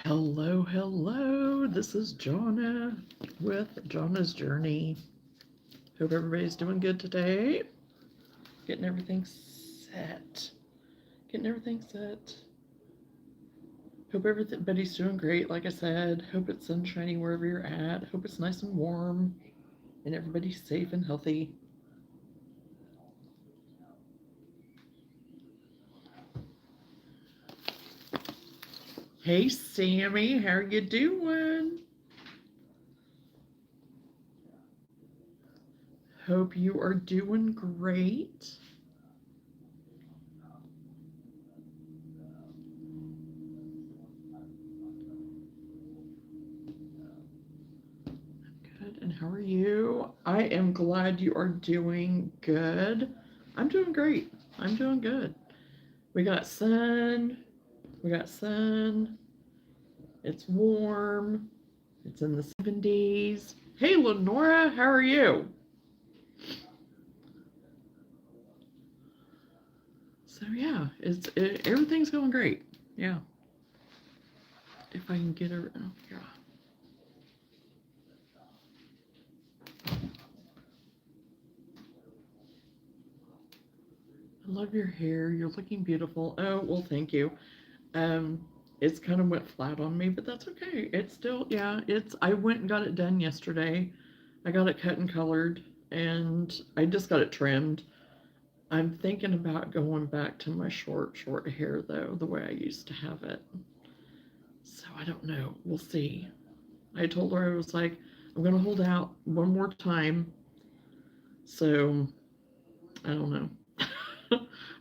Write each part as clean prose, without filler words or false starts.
Hello, hello. This is Johnna with Johnna's Journey. Hope everybody's doing good today. Getting everything set. Getting everything set. Hope everybody's doing great, like I said. Hope it's sunshiny wherever you're at. Hope it's nice and warm and everybody's safe and healthy. Hey, Sammy, how are you doing? Hope you are doing great. Good, and how are you? I am glad you are doing good. I'm doing great. I'm doing good. We got sun. We got sun. It's warm. It's in the 70s. Hey, Lenora, how are you? So yeah, everything's going great. Yeah. If I can get her. Oh, yeah. I love your hair. You're looking beautiful. Oh, well, thank you. Um, it's kind of went flat on me, but that's okay. It's still, yeah, I went and got it done yesterday. I got it cut and colored, and I just got it trimmed. I'm thinking about going back to my short hair, though, the way I used to have it. So I don't know. We'll see. I told her, I was like, I'm going to hold out one more time. So I don't know.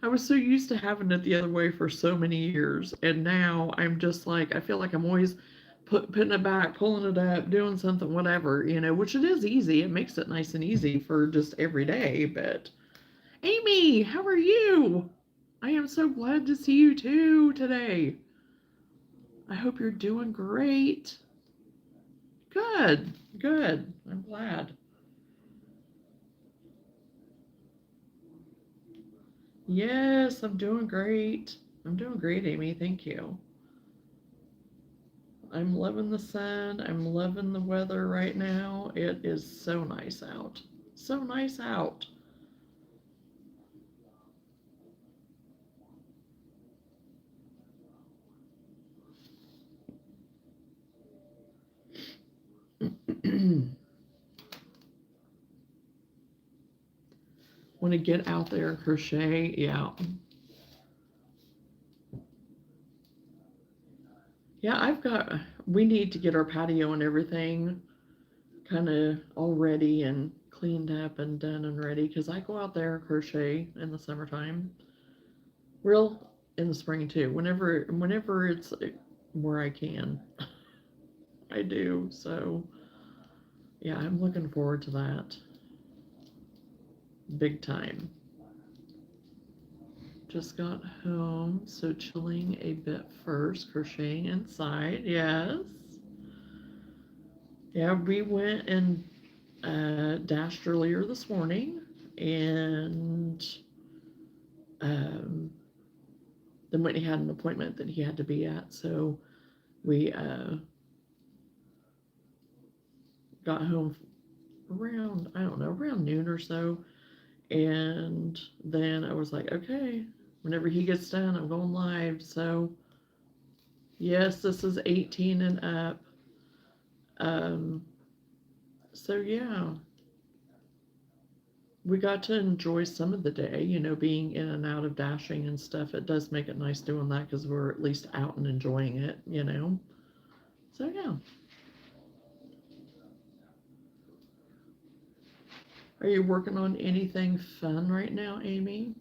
I was so used to having it the other way for so many years, and now I'm just like, I feel like I'm always putting it back, pulling it up, doing something, whatever, which it is easy. It makes it nice and easy for just every day. But Amy, how are you? I am so glad to see you too today. I hope you're doing great. Good, good. I'm glad. Yes, I'm doing great. I'm doing great, Amy. Thank you. I'm loving the sun. I'm loving the weather right now. It is so nice out. So nice out. Want to get out there and crochet? Yeah. Yeah, we need to get our patio and everything kind of all ready and cleaned up and done and ready because I go out there and crochet in the summertime. Real in the spring too. Whenever it's where I can, I do. So yeah, I'm looking forward to that big time. Just got home, so chilling a bit first, crocheting inside. Yes. Yeah, we went and dashed earlier this morning, and um, then Whitney had an appointment that he had to be at, so we got home around, I don't know, around noon or so. And then I was like, okay, whenever he gets done, I'm going live. So, yes, this is 18 and up. Um, so, yeah, we got to enjoy some of the day, being in and out of dashing and stuff. It does make it nice doing that because we're at least out and enjoying it. So, yeah. Are you working on anything fun right now, Amy?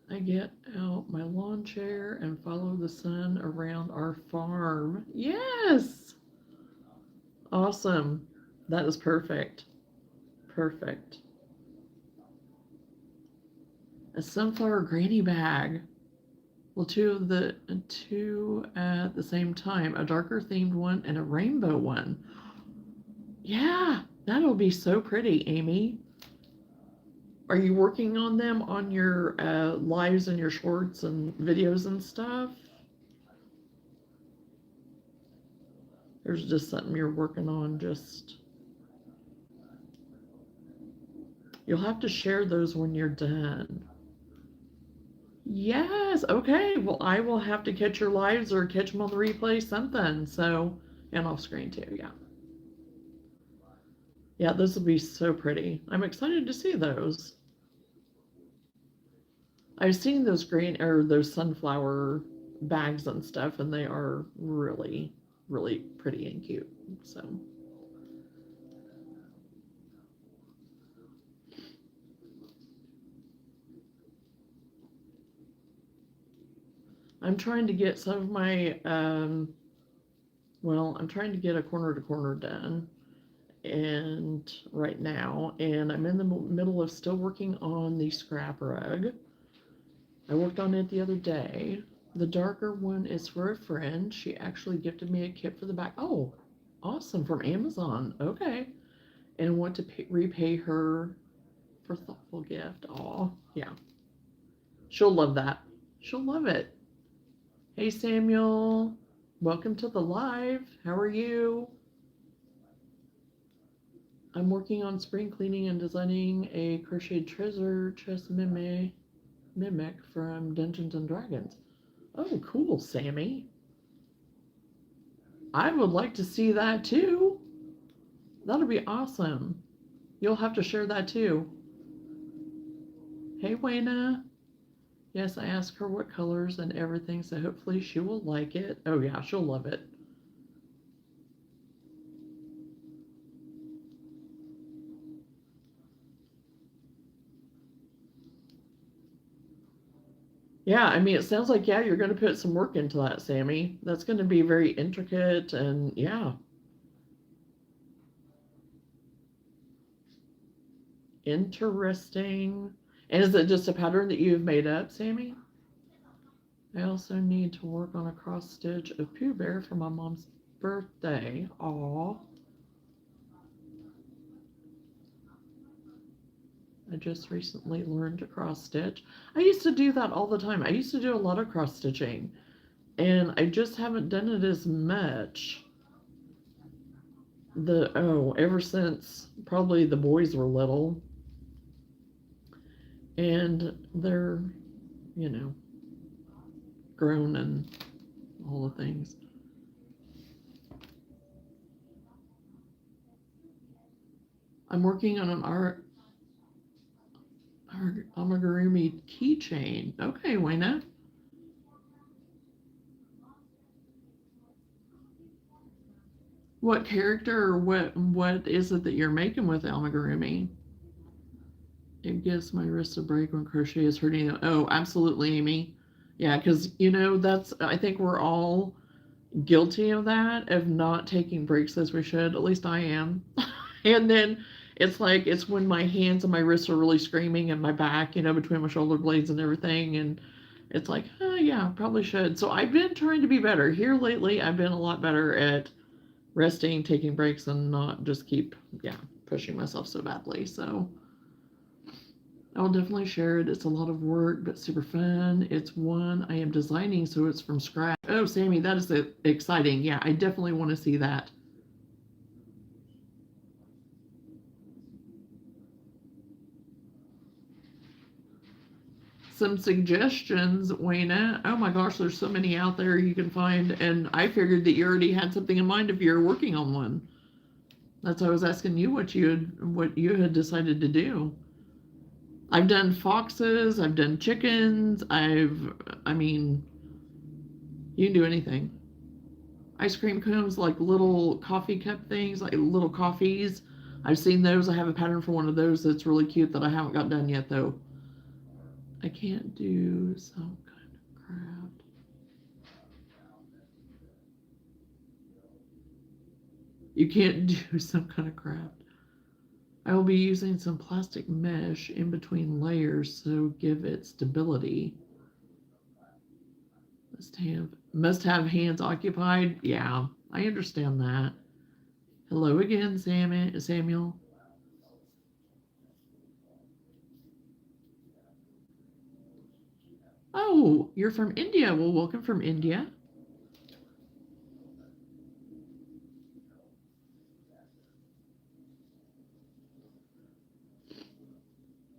I get out my lawn chair and follow the sun around our farm. Yes! Awesome. That is perfect. Perfect. A sunflower granny bag. Well, two at the same time, a darker themed one and a rainbow one. Yeah, That'll be so pretty, Amy. Are you working on them on your lives and your shorts and videos and stuff? There's just something you're working on. Just you'll have to share those when you're done. Yes. Okay. Well, I will have to catch your lives or catch them on the replay, something. So, and off screen too. Yeah. Yeah. Those will be so pretty. I'm excited to see those. I've seen those green or those sunflower bags and stuff, and they are really, really pretty and cute. So. I'm trying to get some of my, well, I'm trying to get a corner to corner done, and right now, and I'm in the middle of still working on the scrap rug. I worked on it the other day. The darker one is for a friend. She actually gifted me a kit for the back. Oh, awesome, from Amazon. Okay. And I want to repay her for a thoughtful gift. Oh, yeah. She'll love that. She'll love it. Hey, Samuel. Welcome to the live. How are you? I'm working on spring cleaning and designing a crocheted treasure chest mimic from Dungeons and Dragons. Oh, cool, Sammy. I would like to see that too. That'll be awesome. You'll have to share that too. Hey, Wayna. Yes, I asked her what colors and everything, so hopefully she will like it. Oh, yeah, she'll love it. Yeah, I mean, it sounds like, yeah, you're going to put some work into that, Sammy. That's going to be very intricate and, yeah, interesting. And is it just a pattern that you've made up, Sammy? I also need to work on a cross stitch of Pooh Bear for my mom's birthday. Aw. I just recently learned to cross stitch. I used to do that all the time. I used to do a lot of cross stitching, and I just haven't done it as much. Ever since probably the boys were little, and they're, you know, grown and all the things. I'm working on an amigurumi keychain. Okay, Wayna. What character or what is it that you're making with amigurumi? It gives my wrist a break when crochet is hurting them. Oh, absolutely, Amy. Yeah, because that's I think we're all guilty of that, of not taking breaks as we should. At least I am. And then it's like it's when my hands and my wrists are really screaming and my back, between my shoulder blades and everything, and it's like, oh yeah, probably should. So I've been trying to be better. Here lately I've been a lot better at resting, taking breaks, and not just keep, pushing myself so badly. So I'll definitely share it. It's a lot of work, but super fun. It's one I am designing, so it's from scratch. Oh, Sammy, that is exciting. Yeah, I definitely want to see that. Some suggestions, Wayna. Oh my gosh, there's so many out there you can find, and I figured that you already had something in mind if you're working on one. That's why I was asking you what you had decided to do. I've done foxes, I've done chickens, I mean, you can do anything. Ice cream cones, like little coffee cup things, like little coffees. I've seen those. I have a pattern for one of those that's really cute that I haven't got done yet, though. I can't do some kind of craft. You can't do some kind of craft. I will be using some plastic mesh in between layers so give it stability. Must have hands occupied. Yeah, I understand that. Hello again, Samuel. Oh, you're from India. Well, welcome from India.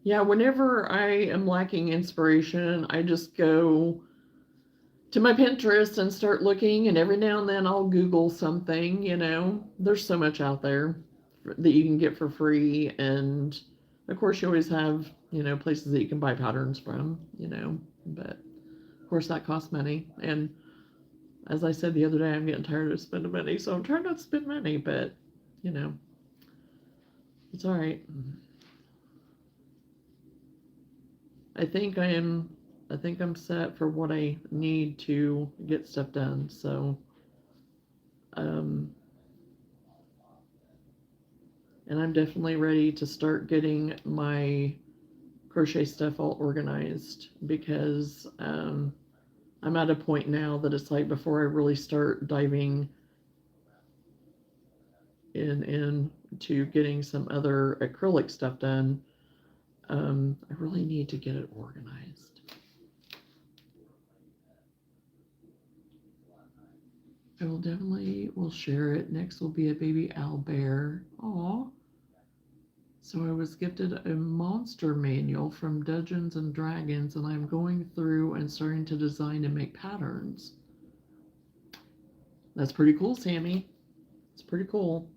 Yeah, whenever I am lacking inspiration, I just go to my Pinterest and start looking, and every now and then I'll Google something, you know. There's so much out there that you can get for free, and of course you always have, you know, places that you can buy patterns from, you know, but of course that costs money. And as I said the other day, I'm getting tired of spending money, so I'm trying not to spend money, but you know, it's all right. I think I am I think I'm set for what I need to get stuff done. So um and I'm definitely ready to start getting my crochet stuff all organized because I'm at a point now that it's like before I really start diving into getting some other acrylic stuff done, I really need to get it organized. I will share it. Next will be a baby owl bear. Aw. So I was gifted a monster manual from Dungeons and Dragons, and I'm going through and starting to design and make patterns. That's pretty cool, Sammy. It's pretty cool.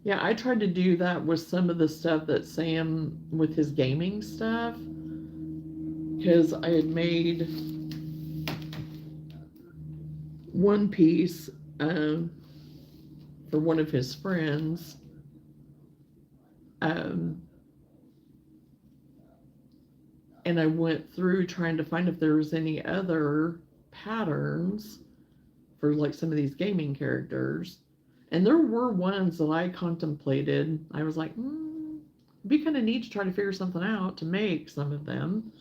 Yeah, I tried to do that with some of the stuff that Sam with his gaming stuff because I had made one piece for one of his friends. Um, and I went through trying to find if there was any other patterns for like some of these gaming characters. And there were ones that I contemplated. I was like, it'd be kind of neat to try to figure something out to make some of them.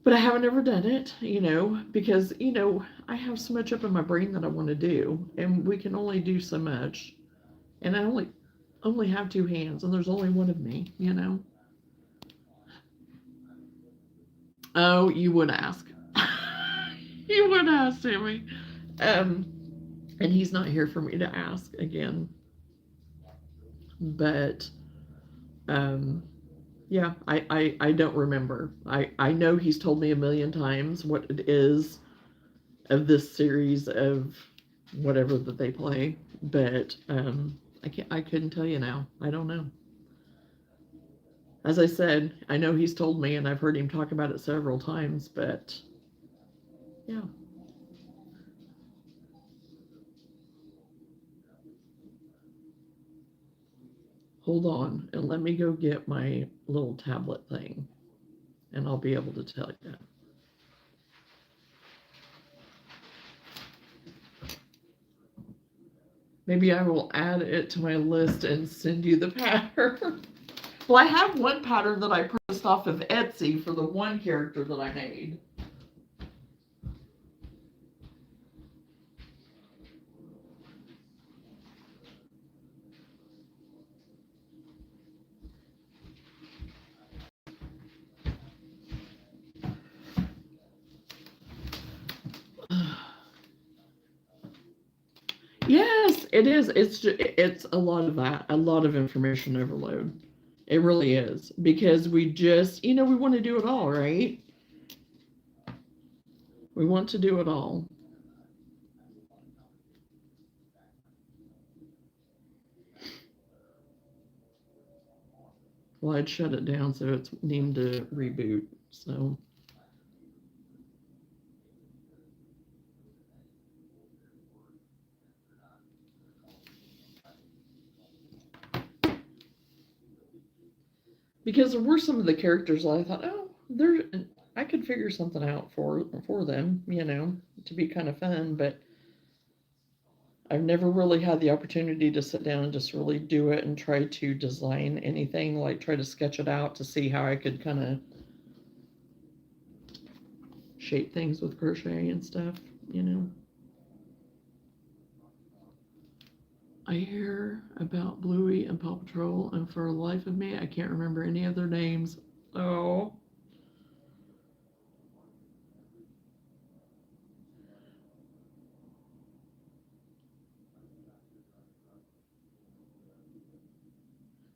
But I haven't ever done it, you know, because, you know, I have so much up in my brain that I want to do, and we can only do so much. And I only have two hands, and there's only one of me, you know. Oh, you would ask. You would ask, Sammy. Um, and he's not here for me to ask again. But um, yeah, I don't remember. I know he's told me a million times what it is of this series of whatever that they play, but I couldn't tell you now. I don't know. As I said, I know he's told me and I've heard him talk about it several times, but yeah. Hold on and let me go get my little tablet thing and I'll be able to tell you. Maybe I will add it to my list and send you the pattern. Well, I have one pattern that I purchased off of Etsy for the one character that I made. Yes, it is. It's a lot of that, a lot of information overload. It really is because we just, you know, we want to do it all, right? We want to do it all. Well, I'd shut it down, so it's named to reboot. So, because there were some of the characters I thought, oh, I could figure something out for them, you know, to be kind of fun, but I've never really had the opportunity to sit down and just really do it and try to design anything, like try to sketch it out to see how I could kind of shape things with crochet and stuff, you know. I hear about Bluey and Paw Patrol, and for the life of me, I can't remember any of their names. Oh.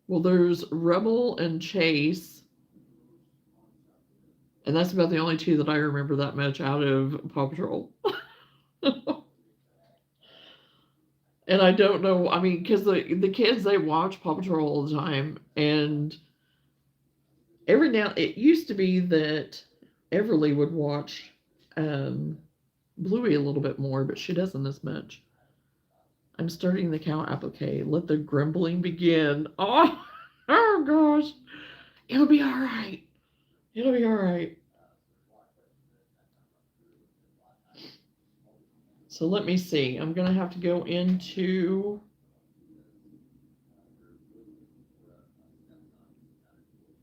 Well, there's Rebel and Chase, and that's about the only two that I remember that much out of Paw Patrol. And I don't know, I mean, because the kids, they watch Paw Patrol all the time, and every now, it used to be that Everly would watch Bluey a little bit more, but she doesn't as much. I'm starting the cow applique. Let the grumbling begin. Oh, oh gosh. It'll be all right. It'll be all right. So let me see. I'm going to have to go into,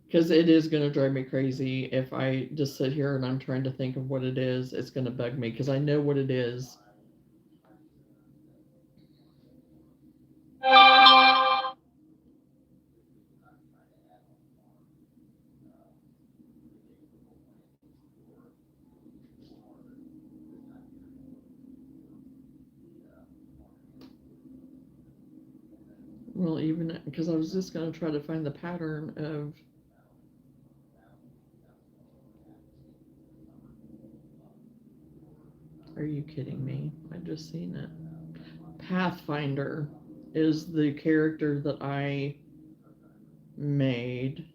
because it is going to drive me crazy if I just sit here and I'm trying to think of what it is. It's going to bug me because I know what it is. Well, even because I was just going to try to find the pattern of. Are you kidding me? I just seen it. Pathfinder is the character that I made.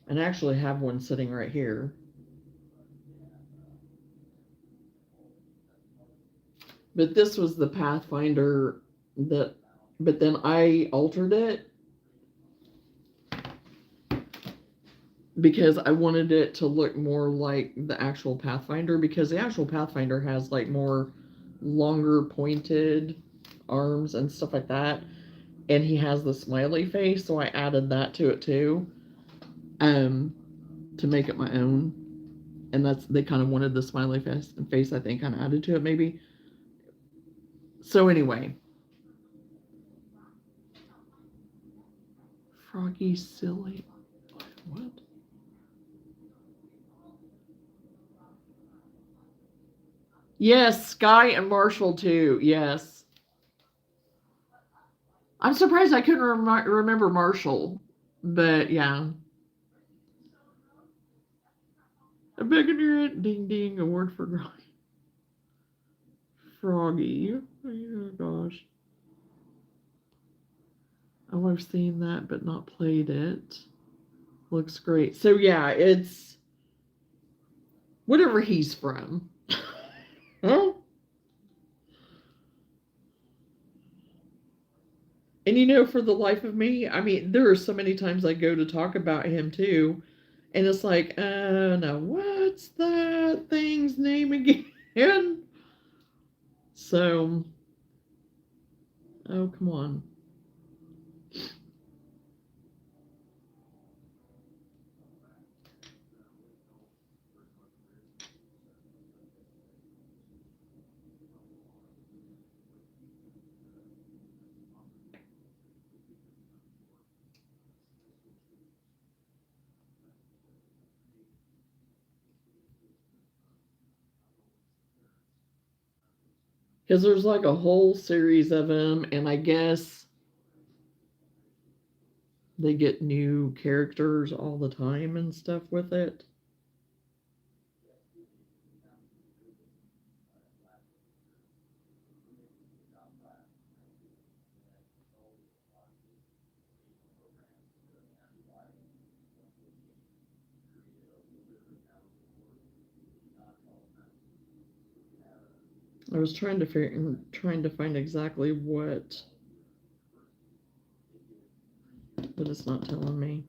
And I actually have one sitting right here. But this was the Pathfinder that, but then I altered it because I wanted it to look more like the actual Pathfinder, because the actual Pathfinder has like more longer pointed arms and stuff like that, and he has the smiley face, so I added that to it too, to make it my own. And that's, they kind of wanted the smiley face I think kind of added to it maybe. So anyway, Froggy Silly, what? Yes, Sky and Marshall too. Yes. I'm surprised I couldn't remember Marshall, but yeah. A begging your ding ding award for Froggy. Oh gosh. Oh, I've seen that but not played it. Looks great. So yeah, it's whatever he's from. Huh? And you know, for the life of me, I mean, there are so many times I go to talk about him too, and it's like, no, what's that thing's name again? So, oh, come on. Because there's like a whole series of them, and I guess they get new characters all the time and stuff with it. I was trying to find exactly what, but it's not telling me.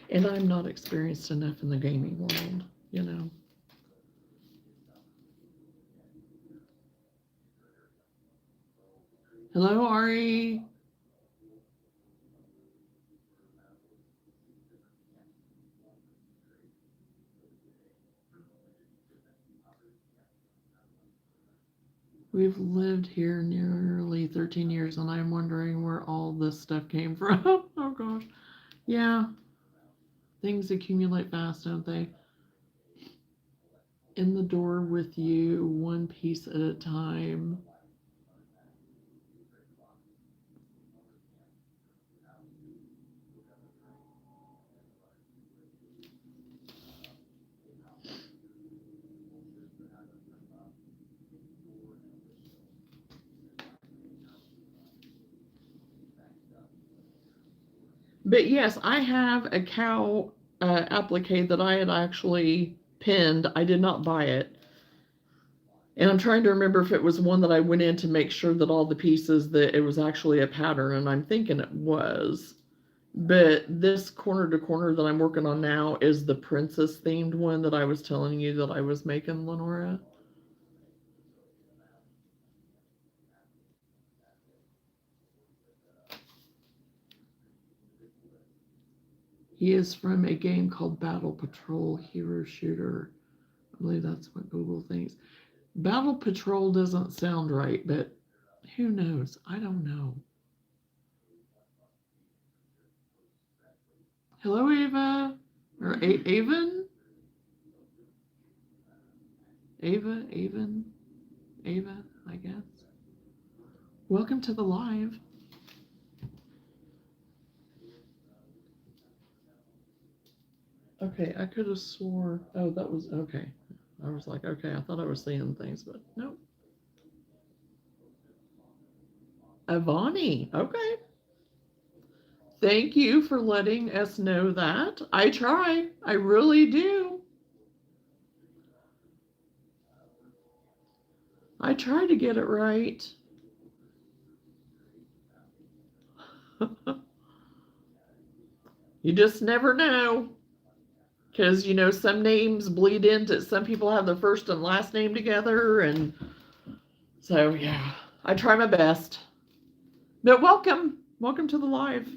And I'm not experienced enough in the gaming world, you know. Hello, Ari. We've lived here nearly 13 years, and I'm wondering where all this stuff came from. Oh, gosh. Yeah, things accumulate fast, don't they? In the door with you, one piece at a time. But yes, I have a cow applique that I had actually pinned. I did not buy it. And I'm trying to remember if it was one that I went in to make sure that all the pieces that it was actually a pattern, and I'm thinking it was. But this corner to corner that I'm working on now is the princess themed one that I was telling you that I was making, Lenora. He is from a game called Battle Patrol Hero Shooter. I believe that's what Google thinks. Battle Patrol doesn't sound right, but who knows? I don't know. Hello, Ava. Or Avon? Avon? Ava, I guess. Welcome to the live. Okay, I could have swore. Oh, that was okay. I was like, okay, I thought I was seeing things, but nope. Avani, okay. Thank you for letting us know that. I try. I really do. I try to get it right. You just never know. Because, you know, some names bleed into, some people have their first and last name together. And so, yeah, I try my best. But welcome. Welcome to the live.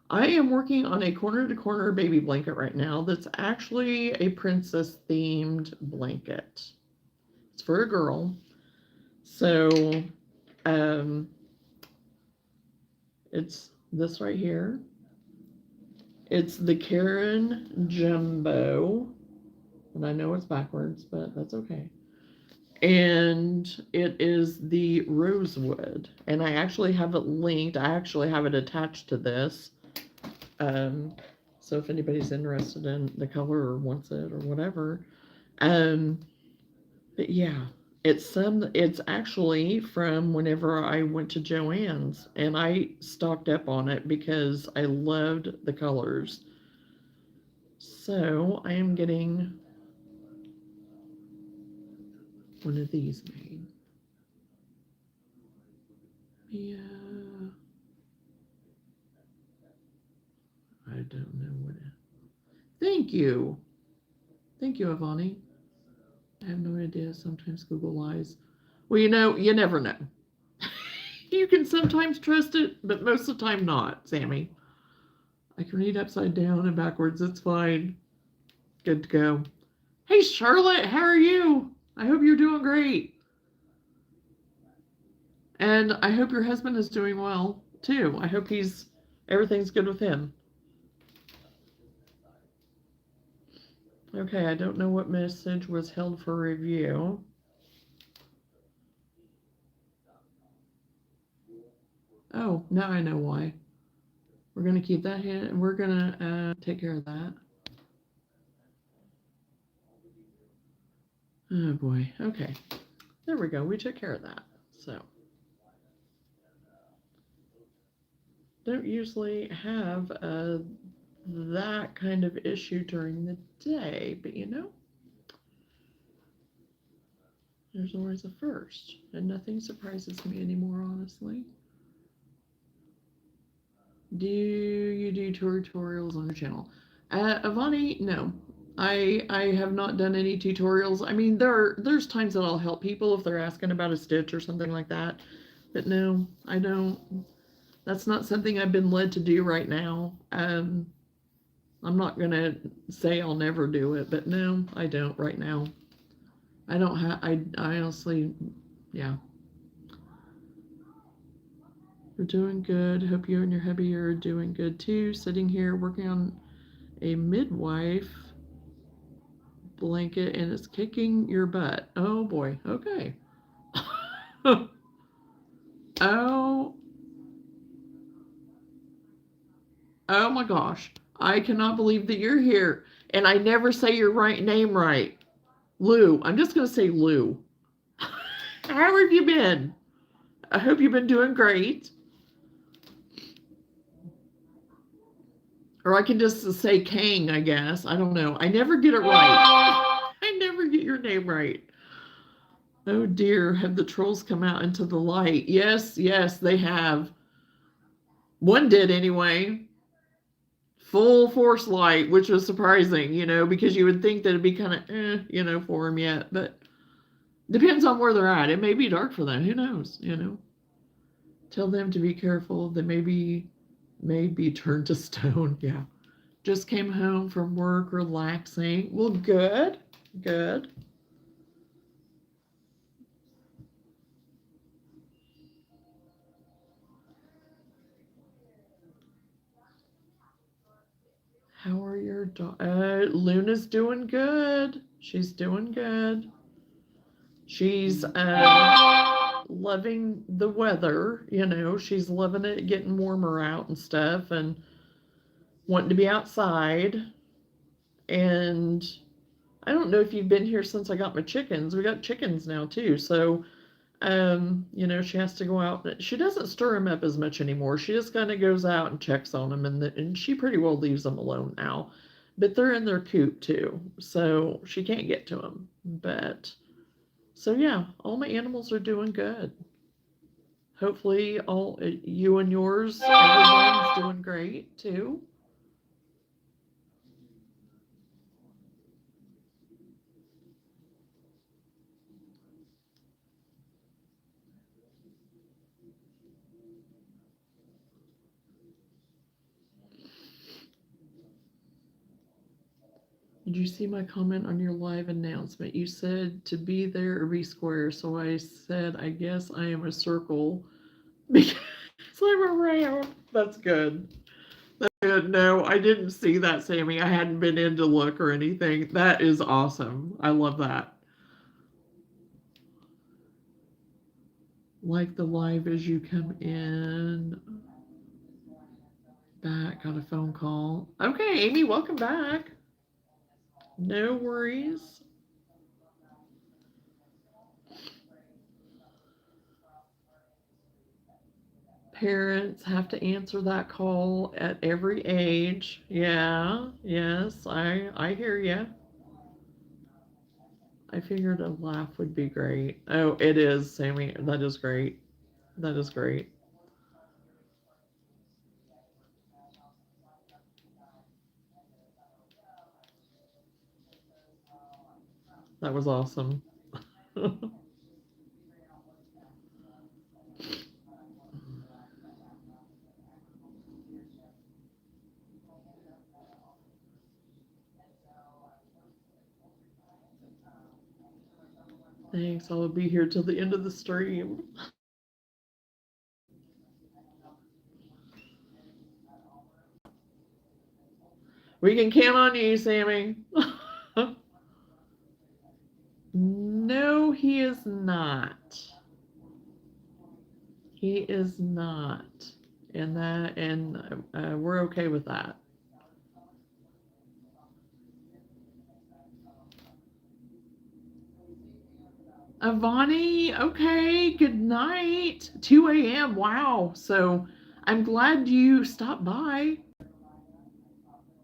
I am working on a corner to corner baby blanket right now that's actually a princess themed blanket. It's for a girl. So it's this right here. It's the Karen Jumbo. And I know it's backwards, but that's okay. And it is the rosewood. And I actually have it linked. I actually have it attached to this. So if anybody's interested in the color or wants it or whatever. But yeah, it's actually from whenever I went to Joann's, and I stocked up on it because I loved the colors. So I am getting one of these made. Yeah. I don't know what it. Thank you. Thank you, Avani. I have no idea. Sometimes Google lies. Well, you know, you never know. You can sometimes trust it, but most of the time not, Sammy. I can read upside down and backwards. It's fine. Good to go. Hey, Charlotte, how are you? I hope you're doing great. And I hope your husband is doing well, too. I hope everything's good with him. Okay, I don't know what message was held for review. Oh, now I know why. We're going to keep that here, and we're going to take care of that. Oh, boy. Okay. There we go. We took care of that. So, don't usually have that kind of issue during the day, but you know, there's always a first, and nothing surprises me anymore, honestly. Do you do tutorials on your channel? Avani, no. I have not done any tutorials. I mean, there's times that I'll help people if they're asking about a stitch or something like that. But no, I don't. That's not something I've been led to do right now. I'm not gonna say I'll never do it, but no, I don't right now. I don't have. I honestly, yeah. We're doing good. Hope you and your hubby are doing good too. Sitting here working on a midwife blanket and it's kicking your butt. Oh boy. Okay. Oh, oh my gosh. I cannot believe that you're here. And I never say your right name right. Lou. I'm just going to say Lou. How have you been? I hope you've been doing great. Or I can just say Kang, I guess. I don't know. I never get it right. I never get your name right. Oh dear, have the trolls come out into the light? Yes, yes, they have. One did anyway. Full force light, which was surprising, you know, because you would think that it'd be kind of you know, for them yet, but depends on where they're at. It may be dark for them. Who knows, you know? Tell them to be careful. They may be turned to stone. Yeah. Just came home from work, relaxing. Well, good, good. How are your Luna's doing good. She's doing good. She's loving the weather, you know, she's loving it, getting warmer out and stuff, and wanting to be outside. And I don't know if you've been here since I got my chickens. We got chickens now too, so you know, she has to go out. She doesn't stir them up as much anymore. She just kind of goes out and checks on them, and she pretty well leaves them alone now. But they're in their coop too, so she can't get to them. But so yeah, all my animals are doing good. Hopefully, all you and yours, everyone's doing great too. Did you see my comment on your live announcement? You said to be there or be square, so I said I guess I am a circle because I'm around. That's good. That's good. No, I didn't see that, Sammy. I hadn't been in to look or anything. That is awesome. I love that. Like the live as you come in. Back, got a phone call. Okay, Amy, welcome back. No worries. Parents have to answer that call at every age. Yeah, yes, I hear you. I figured a laugh would be great. Oh, it is, Sammy. That is great. That is great. That was awesome. Thanks. I'll be here till the end of the stream. We can count on you, Sammy. No, he is not. He is not. And we're okay with that. Avani, okay, good night. 2 a.m. Wow. So I'm glad you stopped by.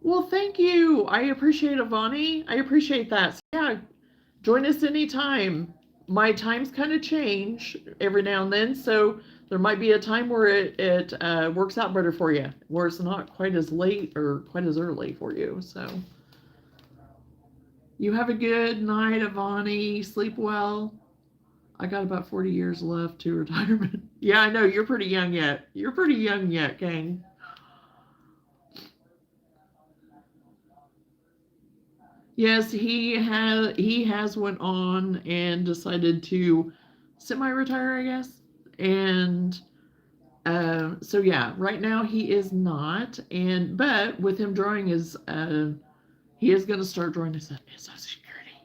Well, thank you. I appreciate it, Vonnie. I appreciate that. So, yeah, join us anytime. My times kind of change every now and then, so there might be a time where it works out better for you, where it's not quite as late or quite as early for you. So you have a good night, Avani. Sleep well. I got about 40 years left to retirement. Yeah, I know. You're pretty young yet. You're pretty young yet, Kang. Yes, he has went on and decided to semi-retire, I guess. And so yeah, right now he is not. And but with him drawing his, he is going to start drawing his Social Security.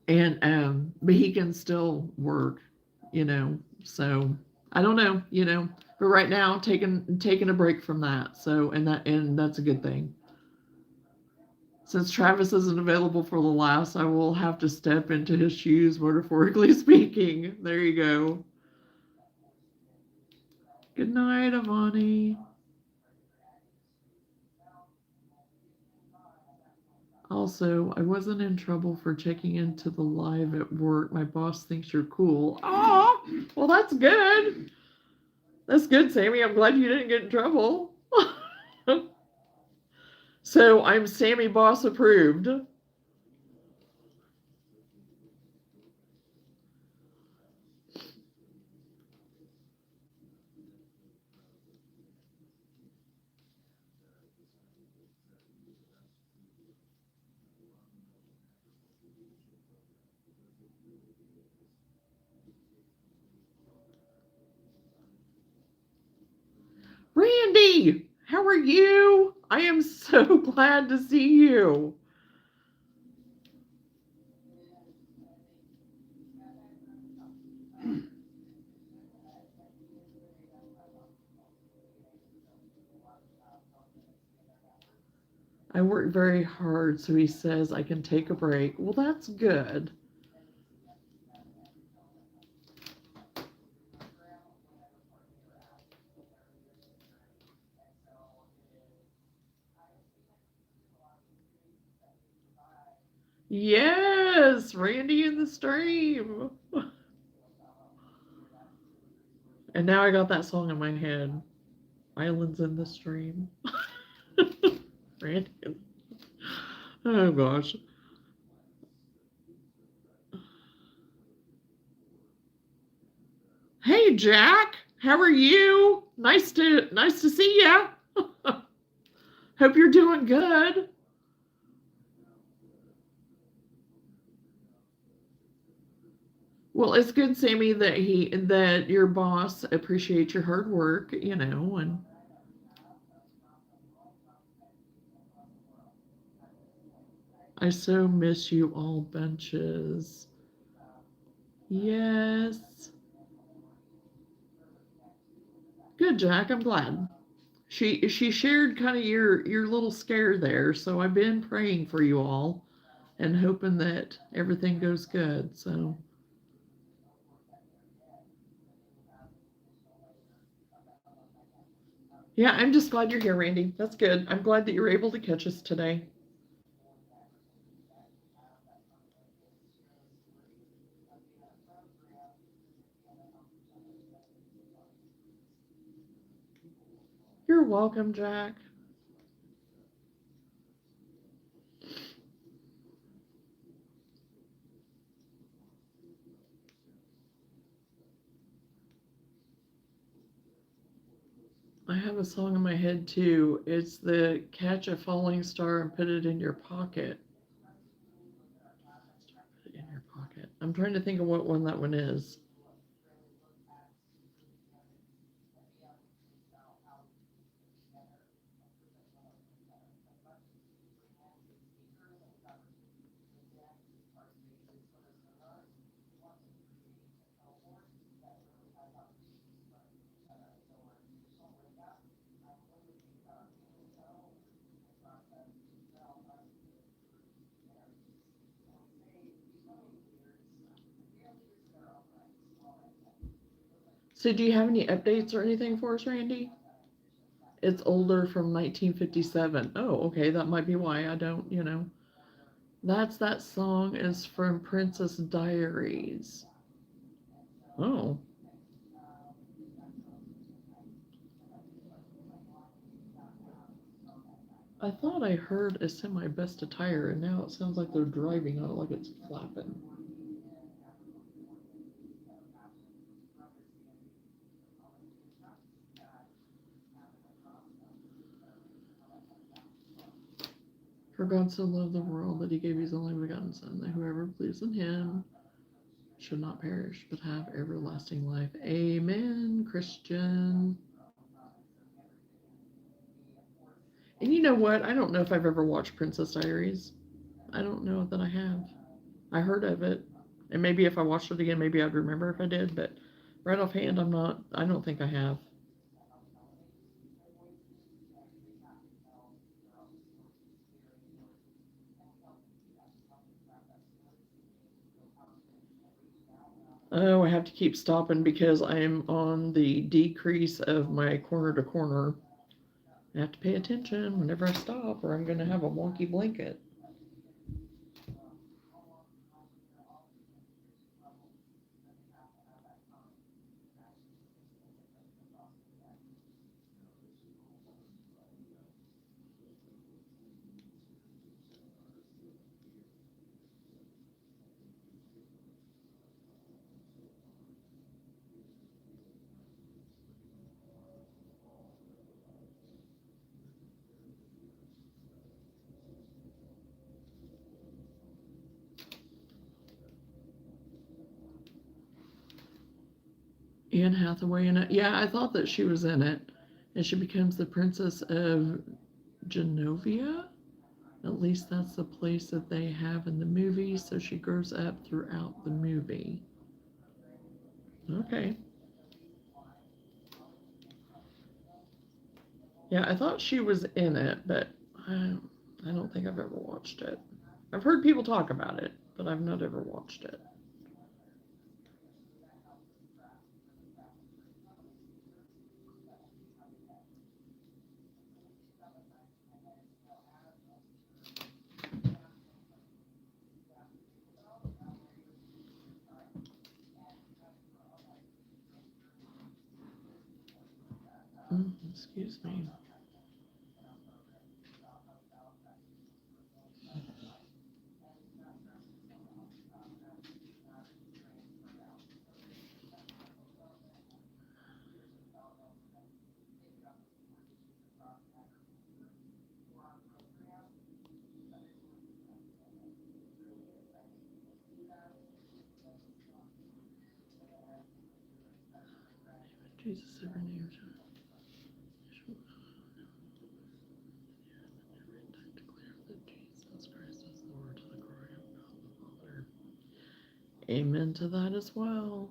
And but he can still work, you know. So I don't know, you know. But right now, taking a break from that. So and that's a good thing. Since Travis isn't available for the last, I will have to step into his shoes, metaphorically speaking. There you go. Good night, Avani. Also, I wasn't in trouble for checking into the live at work. My boss thinks you're cool. Oh, well, that's good. That's good, Sammy. I'm glad you didn't get in trouble. So I'm Sammy Boss approved. Randy, how are you? I am so glad to see you. I work very hard, so he says I can take a break. Well, that's good. Yes, Randy in the stream. And now I got that song in my head. Islands in the stream. Randy. Oh gosh. Hey Jack, how are you? Nice to see ya. Hope you're doing good. Well, it's good, Sammy, that your boss appreciates your hard work, you know, and I so miss you all benches. Yes. Good, Jack. I'm glad. She shared kind of your little scare there, so I've been praying for you all and hoping that everything goes good. So yeah, I'm just glad you're here, Randy. That's good. I'm glad that you're able to catch us today. You're welcome, Jack. I have a song in my head too. It's the Catch a Falling Star and Put It in Your Pocket. Put it in your pocket. I'm trying to think of what one that one is. So, do you have any updates or anything for us, Randy? It's older from 1957. Oh, okay, that might be why I don't, you know. That song is from Princess Diaries. Oh. I thought I heard a semi best attire, and now it sounds like they're driving on it like it's flapping. For God so loved the world that he gave his only begotten Son, that whoever believes in him should not perish, but have everlasting life. Amen, Christian. And you know what? I don't know if I've ever watched Princess Diaries. I don't know that I have. I heard of it. And maybe if I watched it again, maybe I'd remember if I did, but right offhand, I don't think I have. Oh, I have to keep stopping because I am on the decrease of my corner to corner. I have to pay attention whenever I stop, or I'm going to have a wonky blanket. Anne Hathaway in it. Yeah, I thought that she was in it. And she becomes the Princess of Genovia. At least that's the place that they have in the movie. So she grows up throughout the movie. Okay. Yeah, I thought she was in it, but I don't think I've ever watched it. I've heard people talk about it, but I've not ever watched it. Excuse me. Jesus, every name shall declare that Jesus Christ is Lord to the glory of God the Father. Amen to that as well.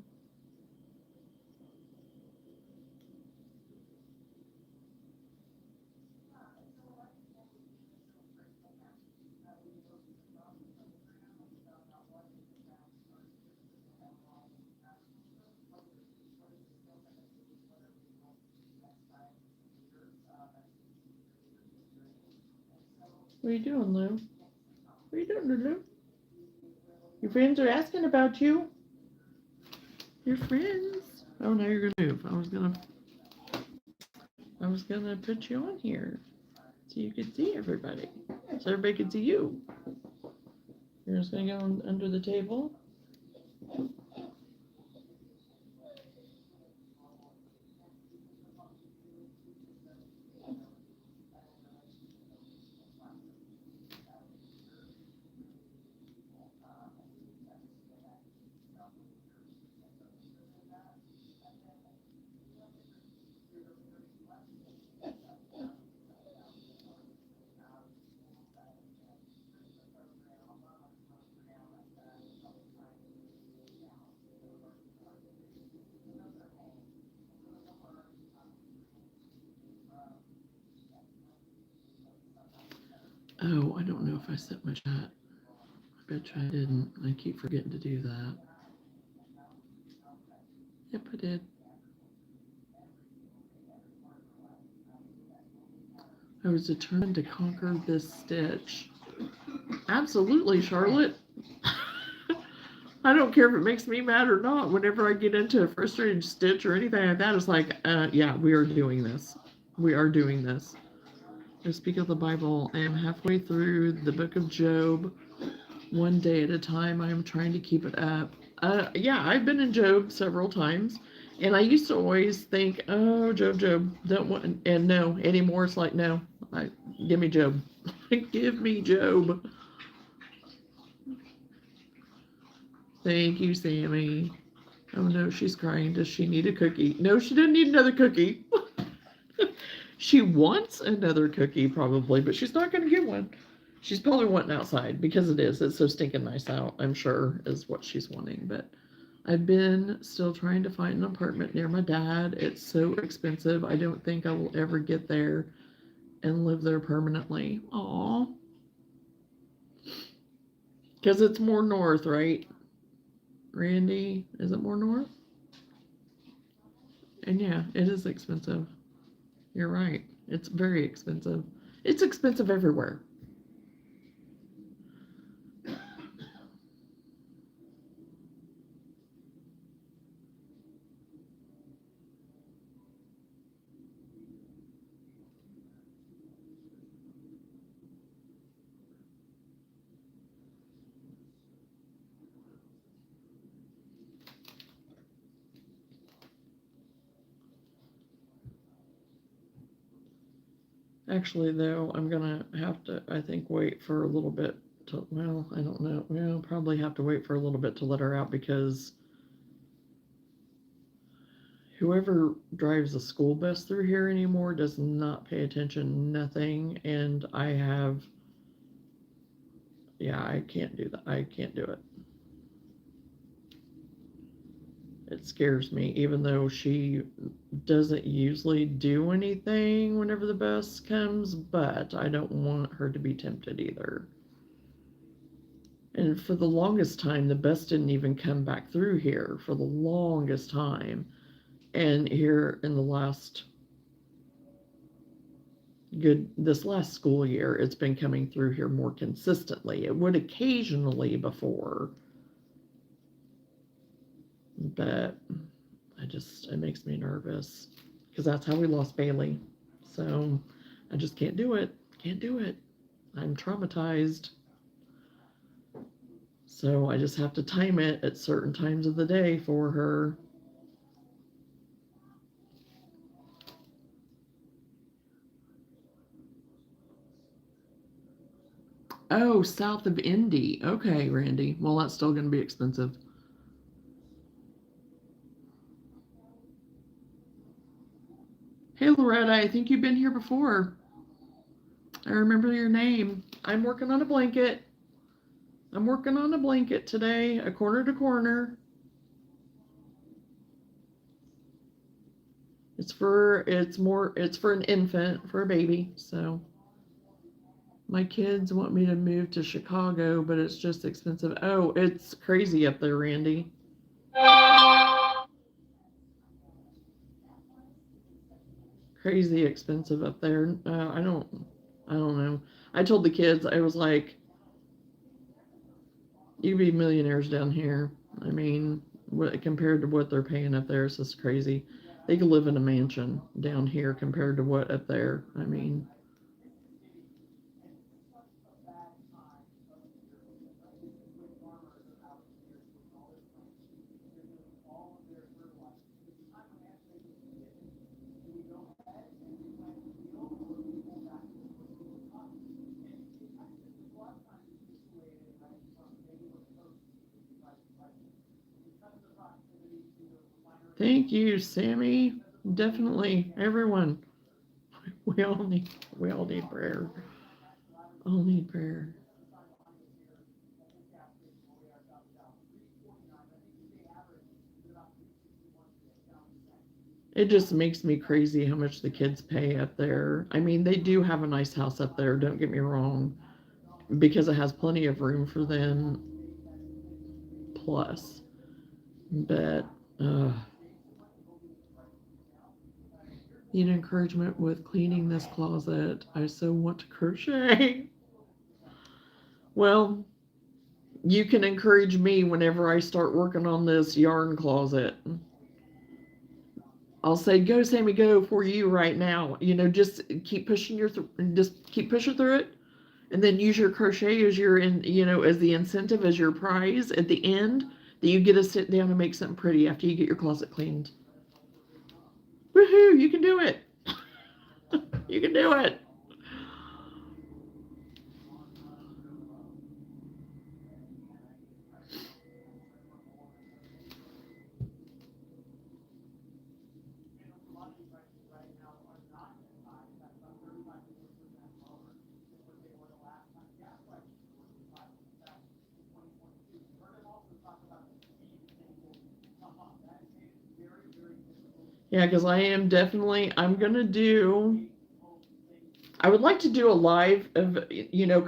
What are you doing, Lou? What are you doing, Lou? Your friends are asking about you. Your friends. Oh, now you're gonna move. I was gonna put you on here so you could see everybody, so everybody could see you. You're just gonna go under the table. Oh, I don't know if I set my chat. I bet you I didn't. I keep forgetting to do that. Yep, I did. I was determined to conquer this stitch. Absolutely, Charlotte. I don't care if it makes me mad or not. Whenever I get into a frustrated stitch or anything like that, it's like, yeah, we are doing this. We are doing this. I speak of the Bible. I am halfway through the book of Job. One day at a time, I am trying to keep it up. Yeah, I've been in Job several times. And I used to always think, oh, Job, don't want, and no, anymore it's like, no, give me Job. Give me Job. Thank you, Sammy. Oh no, she's crying. Does she need a cookie? No, she doesn't need another cookie. She wants another cookie probably, but she's not going to get one. She's probably wanting outside because it's so stinking nice out, I'm sure, is what she's wanting. But I've been still trying to find an apartment near my dad. It's so expensive. I don't think I will ever get there and live there permanently. Aw. Because it's more north, right? Randy, is it more north? And yeah, it is expensive. You're right. It's very expensive. It's expensive everywhere. Actually, though, I'm gonna have to, I think, wait for a little bit to, well, I don't know. We'll probably have to wait for a little bit to let her out because whoever drives the school bus through here anymore does not pay attention, nothing. And I have, yeah, I can't do that. I can't do it. It scares me, even though she doesn't usually do anything whenever the bus comes, but I don't want her to be tempted either. And for the longest time, the bus didn't even come back through here for the longest time. And here in the this last school year, it's been coming through here more consistently. It would occasionally before, but it makes me nervous because that's how we lost Bailey. So I just can't do it. Can't do it. I'm traumatized. So I just have to time it at certain times of the day for her. Oh, south of Indy. Okay, Randy. Well, that's still going to be expensive. Hey, Loretta, I think you've been here before. I remember your name. I'm working on a blanket. I'm working on a blanket today, a corner to corner. It's for an infant, for a baby. So my kids want me to move to Chicago, but it's just expensive. Oh, it's crazy up there, Randy. Crazy expensive up there. I don't know. I told the kids, I was like, you be millionaires down here. I mean, compared to what they're paying up there, it's just crazy. They could live in a mansion down here compared to what up there. I mean, thank you, Sammy. Definitely, everyone. We all need, we all need prayer. All need prayer. It just makes me crazy how much the kids pay up there. I mean, they do have a nice house up there, don't get me wrong, because it has plenty of room for them plus. But Need encouragement with cleaning this closet. I so want to crochet. Well, you can encourage me whenever I start working on this yarn closet. I'll say, go, Sammy, go for you right now. You know, just keep pushing just keep pushing through it, and then use your crochet as your as the incentive, as your prize at the end, that you get to sit down and make something pretty after you get your closet cleaned. Woohoo! You can do it. You can do it. Yeah, because I'm gonna do, I would like to do a live of,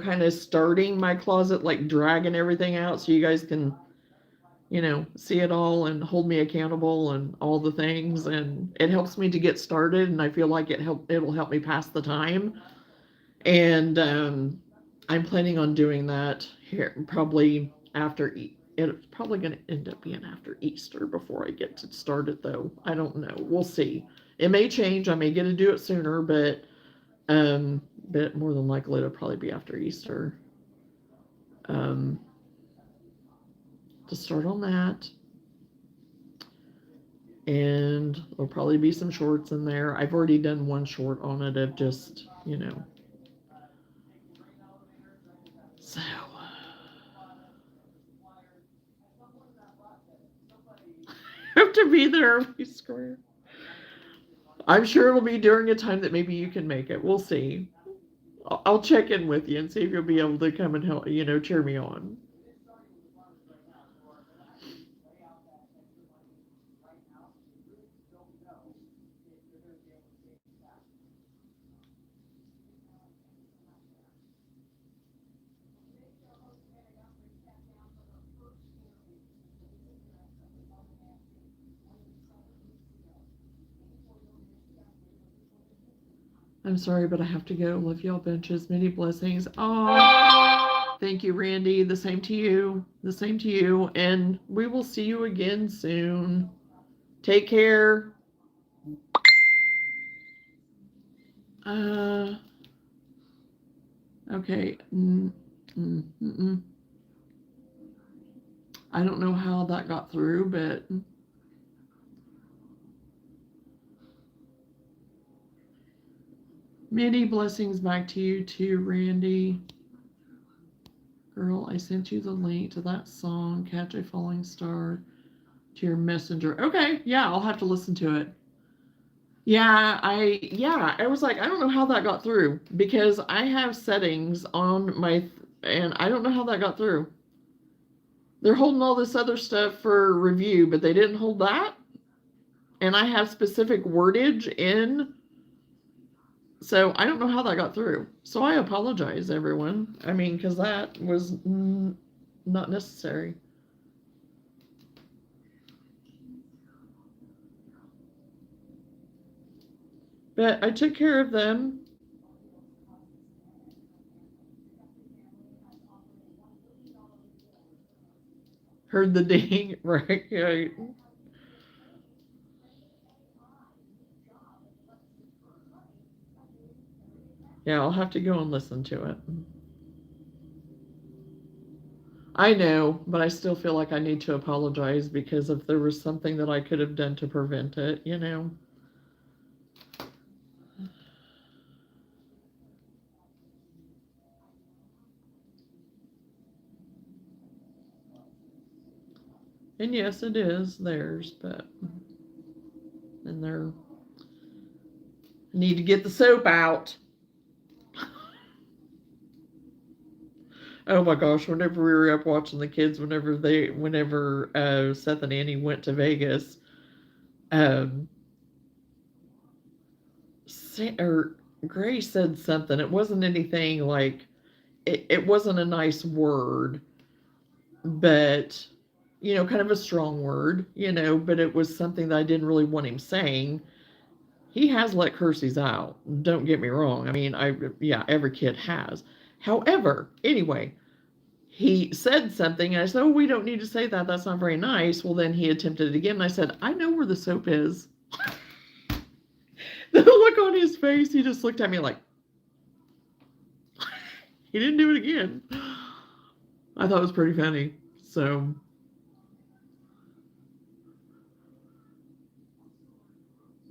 kind of starting my closet, like dragging everything out so you guys can, see it all and hold me accountable and all the things. And it helps me to get started, and I feel like it'll help me pass the time. And I'm planning on doing that here probably after it's probably going to end up being after Easter before I get to start it, though. I don't know. We'll see. It may change. I may get to do it sooner, but more than likely it'll probably be after Easter. To start on that. And there'll probably be some shorts in there. I've already done one short on it of just, So have to be there every square. I'm sure it'll be during a time that maybe you can make it. We'll see. I'll check in with you and see if you'll be able to come and help, cheer me on. I'm sorry, but I have to go. Love y'all benches. Many blessings. Oh, thank you, Randy. The same to you. The same to you. And we will see you again soon. Take care. Okay. I don't know how that got through, but many blessings back to you too, Randy. Girl, I sent you the link to that song, Catch a Falling Star, to your messenger. Okay, yeah, I'll have to listen to it. Yeah, I was like, I don't know how that got through because I have settings on and I don't know how that got through. They're holding all this other stuff for review, but they didn't hold that. And I have specific wordage in, so I don't know how that got through. So I apologize, everyone. I mean, because that was not necessary. But I took care of them. Heard the ding, right? Right. Yeah, I'll have to go and listen to it. I know, but I still feel like I need to apologize because if there was something that I could have done to prevent it. And yes, it is theirs, but and they're need to get the soap out. Oh my gosh, whenever we were up watching the kids, whenever Seth and Annie went to Vegas, um, or Grace said something. It wasn't anything like, it wasn't a nice word, but, kind of a strong word, but it was something that I didn't really want him saying. he has let cursies out. Don't get me wrong. I mean, yeah, every kid has. However, anyway, he said something, and I said, "Oh, we don't need to say that. That's not very nice." Well, then he attempted it again, and I said, "I know where the soap is." The look on his face, he just looked at me like, he didn't do it again. I thought it was pretty funny. So,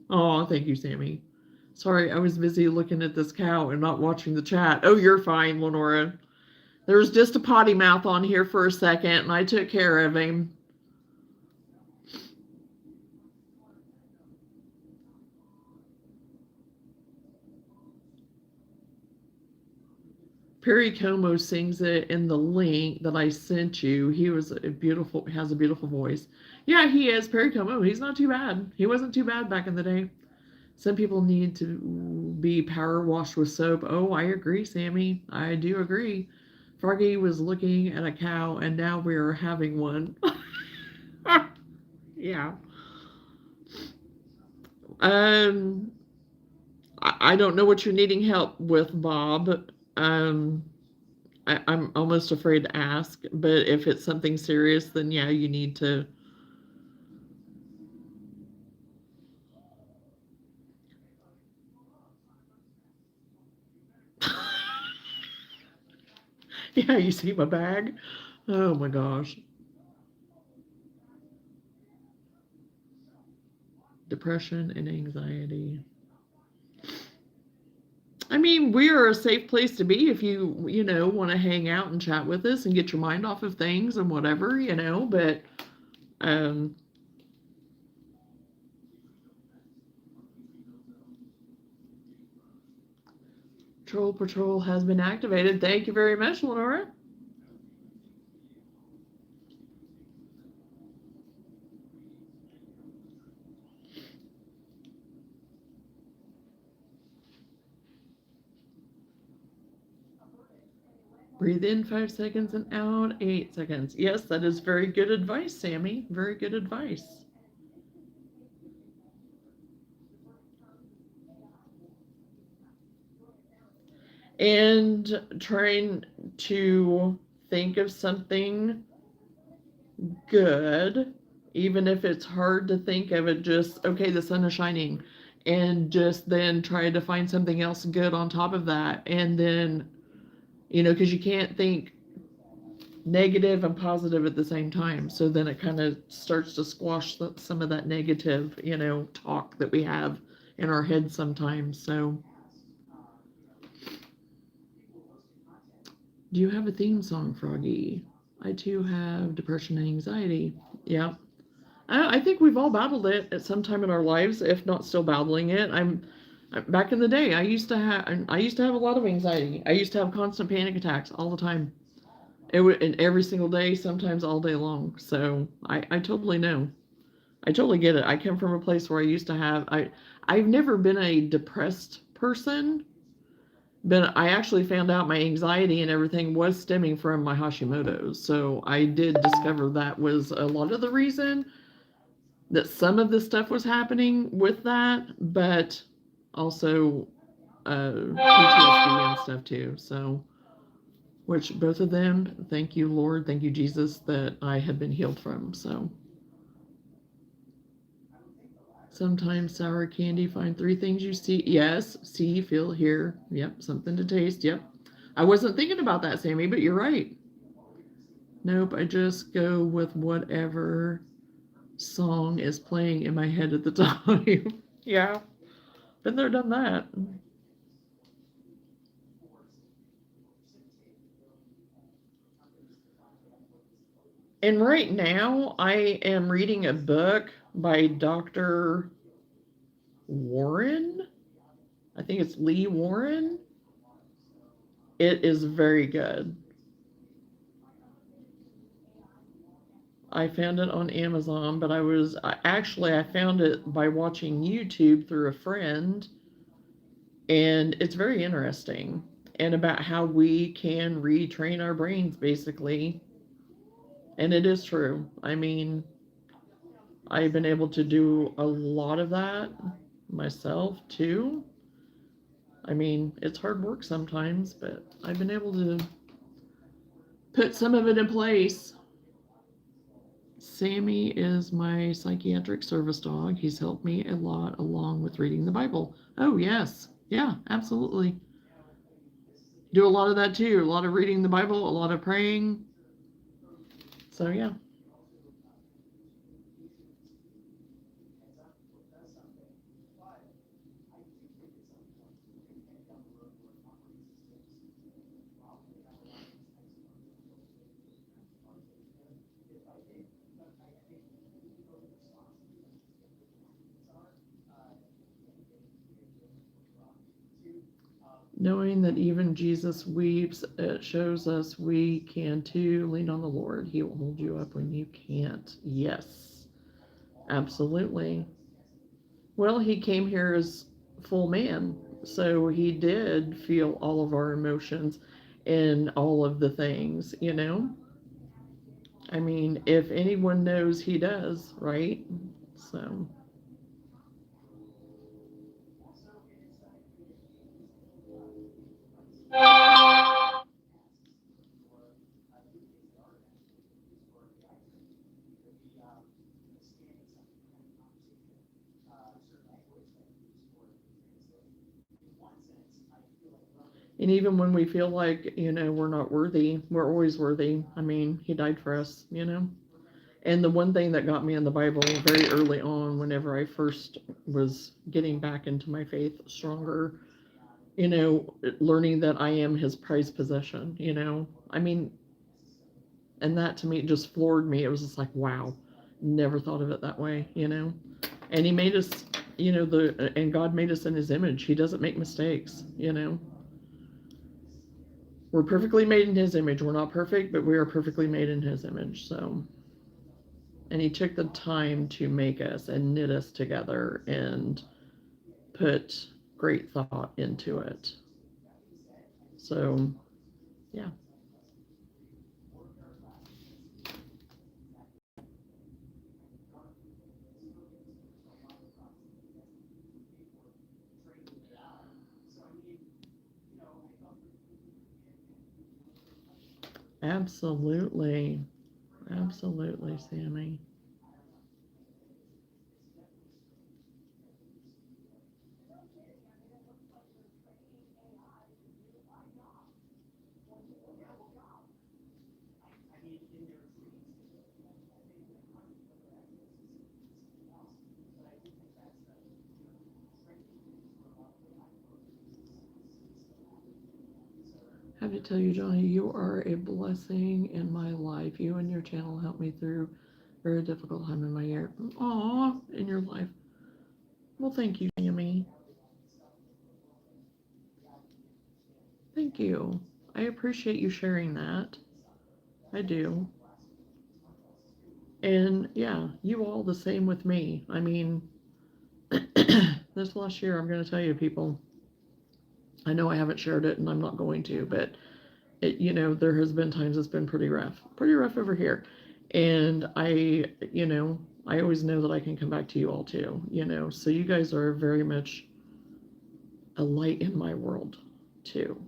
oh, thank you, Sammy. Sorry, I was busy looking at this cow and not watching the chat. Oh, you're fine, Lenora. There was just a potty mouth on here for a second, and I took care of him. Perry Como sings it in the link that I sent you. He was has a beautiful voice. Yeah, he is. Perry Como. He's not too bad. He wasn't too bad back in the day. Some people need to be power washed with soap. Oh, I agree, Sammy. I do agree. Froggy was looking at a cow, and now we're having one. Yeah. Um, I don't know what you're needing help with, Bob. Um, I'm almost afraid to ask, but if it's something serious, then yeah, you need to. Yeah, you see my bag? Oh my gosh. Depression and anxiety. I mean, we are a safe place to be if you want to hang out and chat with us and get your mind off of things and whatever, but um Troll Patrol has been activated. Thank you very much, Lenora. Breathe in 5 seconds and out 8 seconds. Yes, that is very good advice, Sammy. Very good advice. And trying to think of something good, even if it's hard to think of it, just, okay, the sun is shining. And just then try to find something else good on top of that. And then, because you can't think negative and positive at the same time. So then it kind of starts to squash some of that negative, talk that we have in our head sometimes. So, do you have a theme song, Froggy? I too have depression and anxiety. Yeah. I think we've all battled it at some time in our lives, if not still battling it. I'm back in the day. I used to have a lot of anxiety. I used to have constant panic attacks all the time. It would, and every single day, sometimes all day long. So I totally know. I totally get it. I come from a place where I used to have I've never been a depressed person, but I actually found out my anxiety and everything was stemming from my Hashimoto's. So I did discover that was a lot of the reason that some of this stuff was happening with that, but also PTSD and stuff too. So, which both of them, thank you, Lord, thank you, Jesus, that I have been healed from. So, sometimes sour candy, find 3 things you see. Yes, see, feel, hear. Yep, something to taste. Yep. I wasn't thinking about that, Sammy, but you're right. Nope, I just go with whatever song is playing in my head at the time. Yeah, been there, done that. And right now, I am reading a book by Dr. Warren. I think it's Lee Warren. It is very good. I found it on Amazon, but I found it by watching YouTube through a friend, and it's very interesting and about how we can retrain our brains basically. And it is true. I mean, I've been able to do a lot of that. myself too. I mean, it's hard work sometimes, but I've been able to put some of it in place. Sammy is my psychiatric service dog. He's helped me a lot along with reading the Bible. Oh, yes. Yeah, absolutely. Do a lot of that too. A lot of reading the Bible, a lot of praying. So, yeah. Knowing that even Jesus weeps, it shows us we can too. Lean on the Lord. He will hold you up when you can't. Yes, absolutely. Well, he came here as full man, so he did feel all of our emotions and all of the things, you know? I mean, if anyone knows, he does, right? So, and even when we feel like, we're not worthy, we're always worthy. I mean, he died for us, you know? And the one thing that got me in the Bible very early on, whenever I first was getting back into my faith stronger, learning that I am his prized possession. I mean, and that to me just floored me. It was just like, wow, never thought of it that way. And he made us, and God made us in his image. He doesn't make mistakes. We're perfectly made in his image. We're not perfect, but we are perfectly made in his image. So, and he took the time to make us and knit us together and put great thought into it. So, yeah. Absolutely. Absolutely, Sammy. I have to tell you, Johnny, you are a blessing in my life. You and your channel helped me through a very difficult time in my year. Aw, in your life. Well, thank you, Sammy. Thank you. I appreciate you sharing that. I do. And yeah, you all the same with me. I mean, this last year, I'm going to tell you, people, I know I haven't shared it and I'm not going to, but there has been times it's been pretty rough over here. And I always know that I can come back to you all too. So you guys are very much a light in my world too.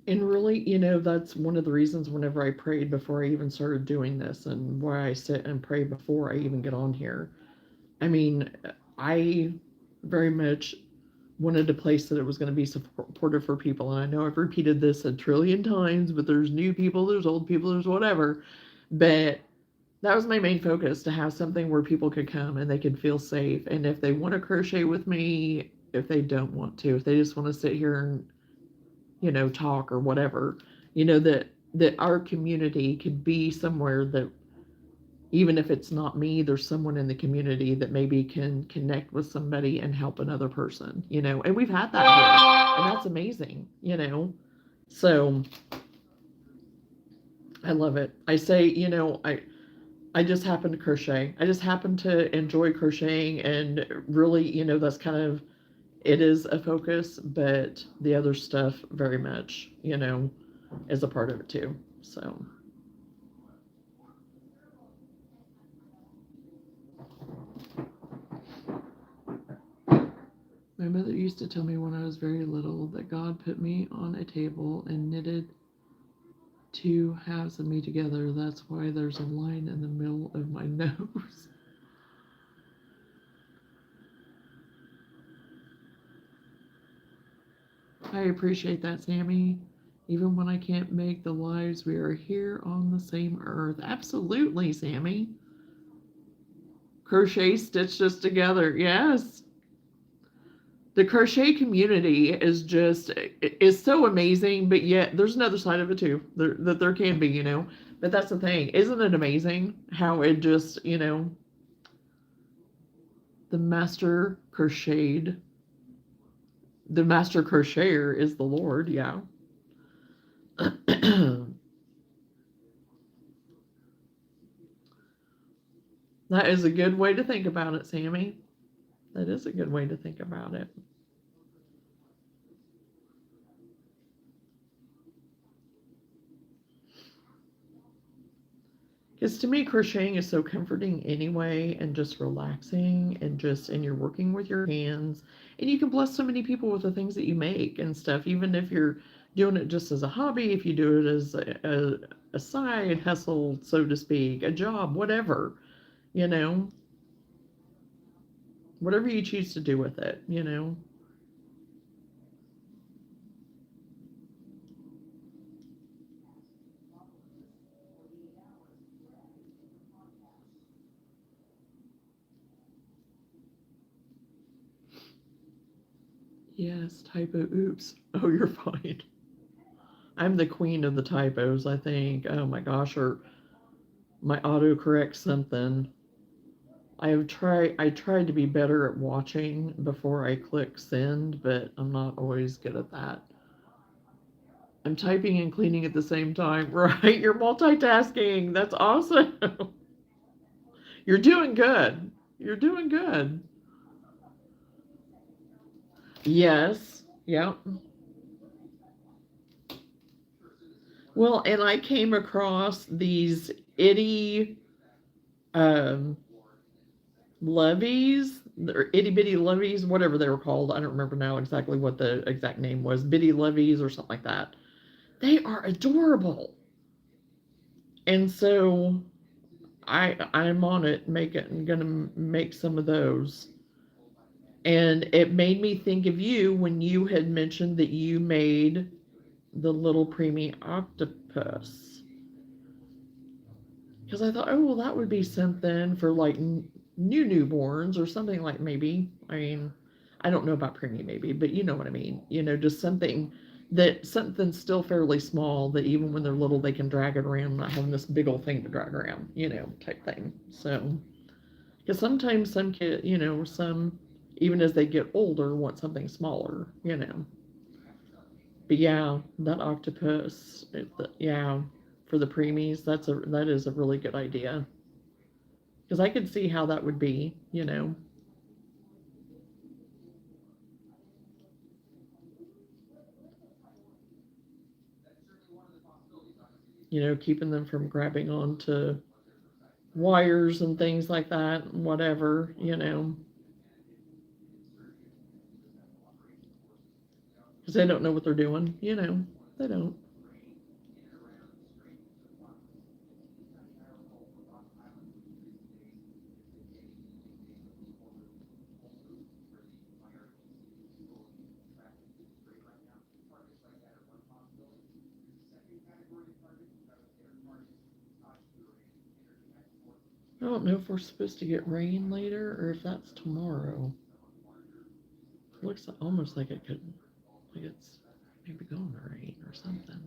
And really, that's one of the reasons whenever I prayed before I even started doing this and why I sit and pray before I even get on here. I mean, I very much wanted a place that it was going to be supportive for people. And I know I've repeated this a trillion times, but there's new people, there's old people, there's whatever. But that was my main focus, to have something where people could come and they could feel safe. And if they want to crochet with me, if they don't want to, if they just want to sit here and, talk or whatever, that our community could be somewhere that even if it's not me, there's someone in the community that maybe can connect with somebody and help another person. And we've had that here, and that's amazing. So I love it. I say, I just happen to crochet. I just happen to enjoy crocheting, and really, that's kind of it is a focus, but the other stuff very much, is a part of it too. So, my mother used to tell me when I was very little that God put me on a table and knitted two halves of me together. That's why there's a line in the middle of my nose. I appreciate that, Sammy. Even when I can't make the lives, we are here on the same earth. Absolutely, Sammy. Crochet stitched us together. Yes. The crochet community is so amazing, but yet there's another side of it too. That there can be. But that's the thing. Isn't it amazing how it just, the master crocheted the master crocheter is the Lord, yeah. That is a good way to think about it, Sammy. That is a good way to think about it. Because to me, crocheting is so comforting anyway, and just relaxing, and you're working with your hands, and you can bless so many people with the things that you make and stuff, even if you're doing it just as a hobby, if you do it as a side hustle, so to speak, a job, you know, whatever you choose to do with it. Yes, typo, oops. Oh, you're fine. I'm the queen of the typos, I think. Oh my gosh, or my autocorrect something. I tried to be better at watching before I click send, but I'm not always good at that. I'm typing and cleaning at the same time. Right? You're multitasking. That's awesome. You're doing good. You're doing good. Yes. Yep. Well, and I came across these itty um levies or itty bitty levies, whatever they were called. I don't remember now exactly what the exact name was. Bitty levies or something like that. They are adorable. And so I'm on it, gonna make some of those. And it made me think of you when you had mentioned that you made the little preemie octopus. Because I thought, oh well, that would be something for like newborns or something, like maybe. I mean, I don't know about preemie maybe, but you know what I mean. Just something still fairly small that even when they're little they can drag it around, not having this big old thing to drag around, type thing. So, because sometimes some kid, some even as they get older want something smaller. But yeah, that octopus, yeah, for the preemies, that is a really good idea. Because I could see how that would be. Keeping them from grabbing onto wires and things like that, whatever. Because they don't know what they're doing. They don't. I don't know if we're supposed to get rain later or if that's tomorrow. It looks almost like it's maybe going to rain or something.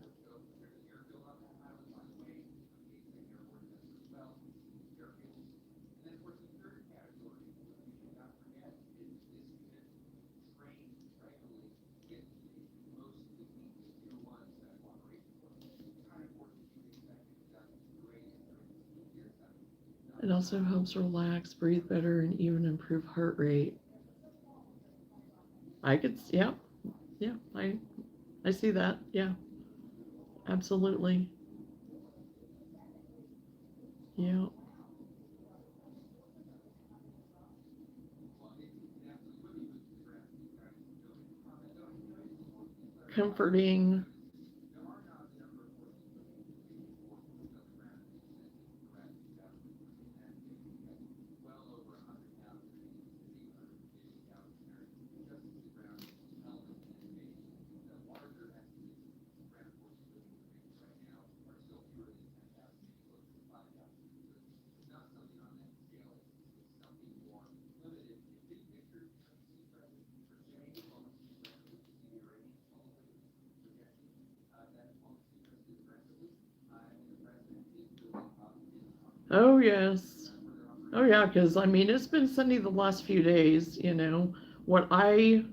It also helps relax, breathe better, and even improve heart rate. I could, yeah, yeah, I see that. Yeah, absolutely. Yeah. Comforting. Oh, yes. Oh, yeah, because I mean, it's been sunny the last few days, you know. What I,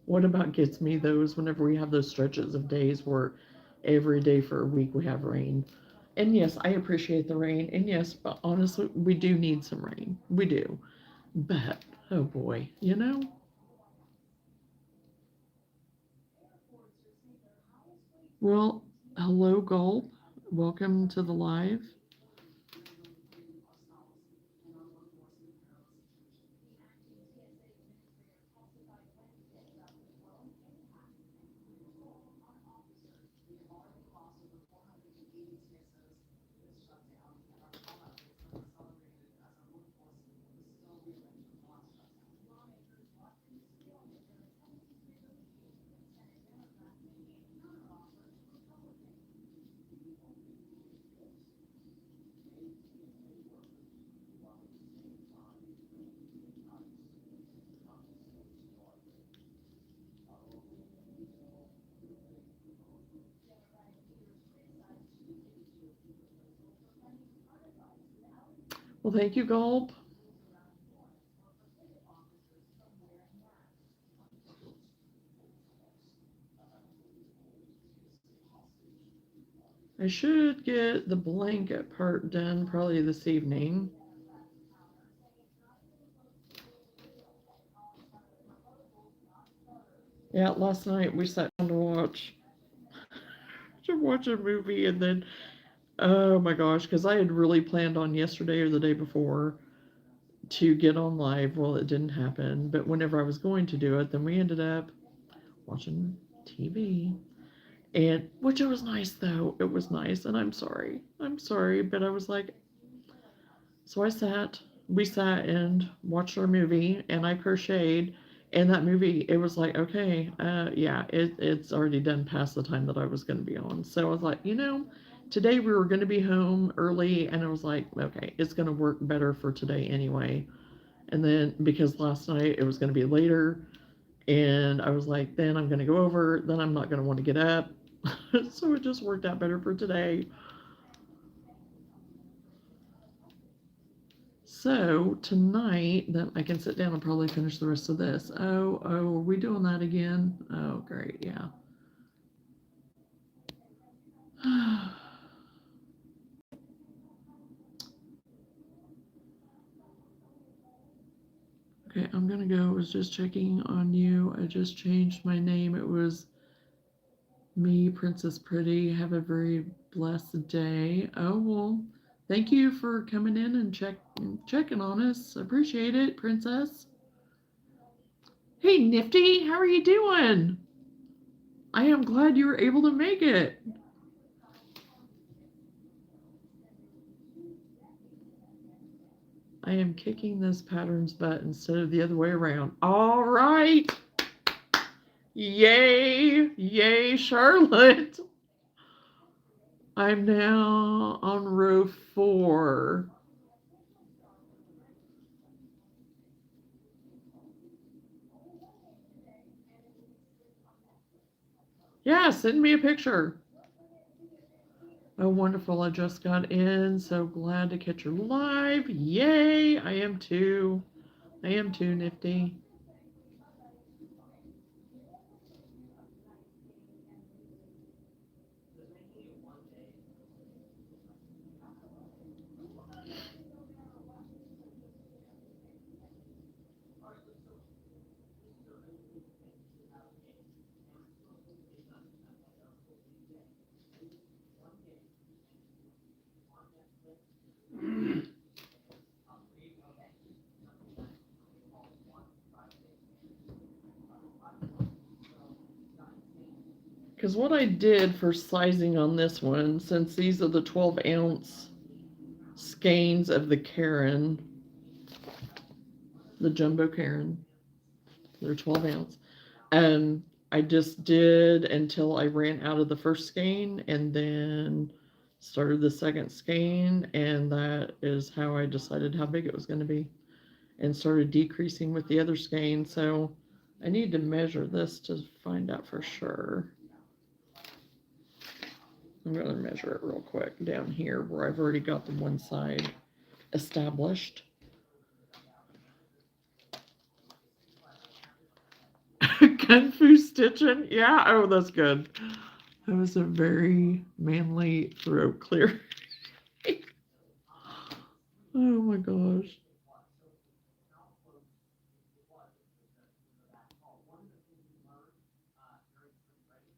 what about gets me though is whenever we have those stretches of days where every day for a week we have rain. And yes, I appreciate the rain. And yes, but honestly, we do need some rain. We do. But, oh boy, you know? Well, hello, Gulp. Welcome to the live. Well, thank you, Gulp. I should get the blanket part done probably this evening. Yeah, last night we sat down to watch a movie, and then oh my gosh, because I had really planned on yesterday or the day before to get on live. Well, it didn't happen, but whenever I was going to do it, then we ended up watching TV. And which it was nice though. It was nice, and I'm sorry. I'm sorry, but I was like, so we sat and watched our movie, and I crocheted. And that movie, it was like, okay, yeah, it's already done past the time that I was going to be on. So I was like, today we were going to be home early, and I was like, okay, it's going to work better for today anyway. And then because last night it was going to be later, and I was like, then I'm going to go over, then I'm not going to want to get up. So it just worked out better for today. So tonight, then I can sit down and probably finish the rest of this. Oh, are we doing that again? Oh, great, yeah. Okay, I'm gonna go. I was just checking on you. I just changed my name. It was me, Princess Pretty. Have a very blessed day. Oh well, thank you for coming in and checking on us. Appreciate it, Princess. Hey, Nifty, how are you doing? I am glad you were able to make it. I am kicking this pattern's butt instead of the other way around. All right. Yay. Yay, Charlotte. I'm now on row 4. Yeah, send me a picture. Oh, wonderful. I just got in. So glad to catch your live. Yay. I am too. I am too, Nifty. Because what I did for sizing on this one, since these are the 12-ounce skeins of the Karen, the jumbo Karen, they're 12-ounce. I just did until I ran out of the first skein, and then started the second skein, and that is how I decided how big it was going to be, and started decreasing with the other skein. So I need to measure this to find out for sure. I'm going to measure it real quick down here where I've already got the one side established. Kung Fu stitching? Yeah, oh, that's good. That was a very manly throat clear. Oh my gosh.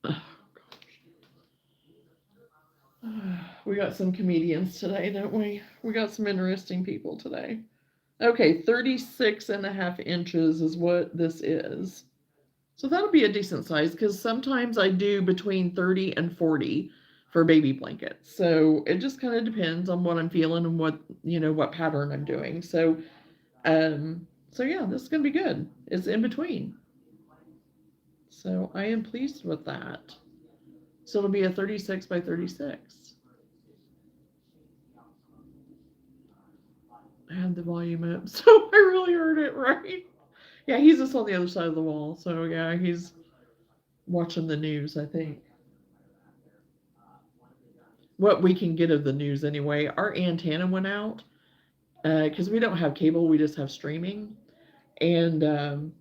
Oh, gosh. We got some comedians today, don't we? We got some interesting people today. Okay, 36.5 inches is what this is. So that'll be a decent size, because sometimes I do between 30 and 40 for baby blankets. So it just kind of depends on what I'm feeling and what, what pattern I'm doing. So yeah, this is gonna be good. It's in between. So I am pleased with that. So it'll be a 36 by 36. I had the volume up, so I really heard it right. Yeah, he's just on the other side of the wall. So yeah, he's watching the news, I think. What we can get of the news anyway. Our antenna went out because we don't have cable, we just have streaming, and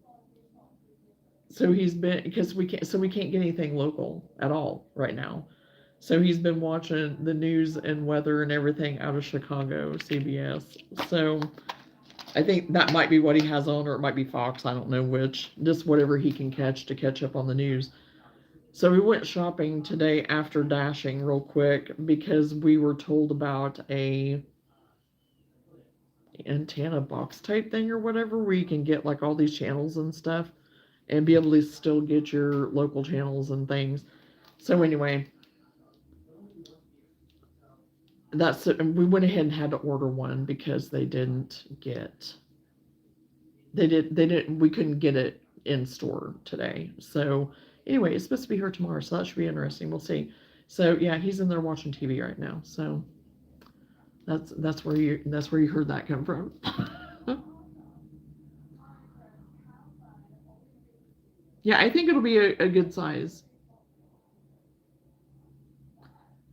so he's been, because we can't get anything local at all right now. So he's been watching the news and weather and everything out of Chicago, CBS. So I think that might be what he has on, or it might be Fox. I don't know which. Just whatever he can catch to catch up on the news. So we went shopping today after dashing real quick because we were told about a antenna box type thing or whatever, where you can get like all these channels and stuff and be able to still get your local channels and things. So anyway, we went ahead and had to order one because we couldn't get it in store today. So anyway, it's supposed to be here tomorrow, so that should be interesting. We'll see. So yeah, he's in there watching TV right now. So that's where you heard that come from. Yeah, I think it'll be a good size.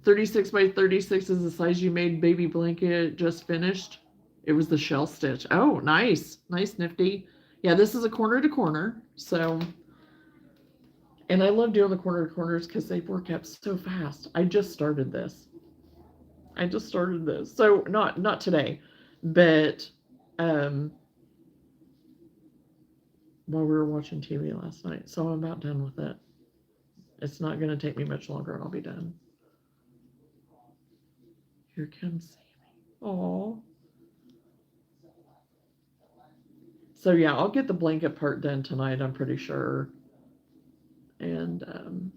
36 by 36 is the size you made baby blanket just finished. It was the shell stitch. Oh, nice. Nice, nifty. Yeah, this is a corner to corner. So, and I love doing the corner to corners because they work up so fast. I just started this. So not today, but while we were watching TV last night. So I'm about done with it. It's not going to take me much longer and I'll be done. Here comes Sammy. Aww. So yeah, I'll get the blanket part done tonight, I'm pretty sure. And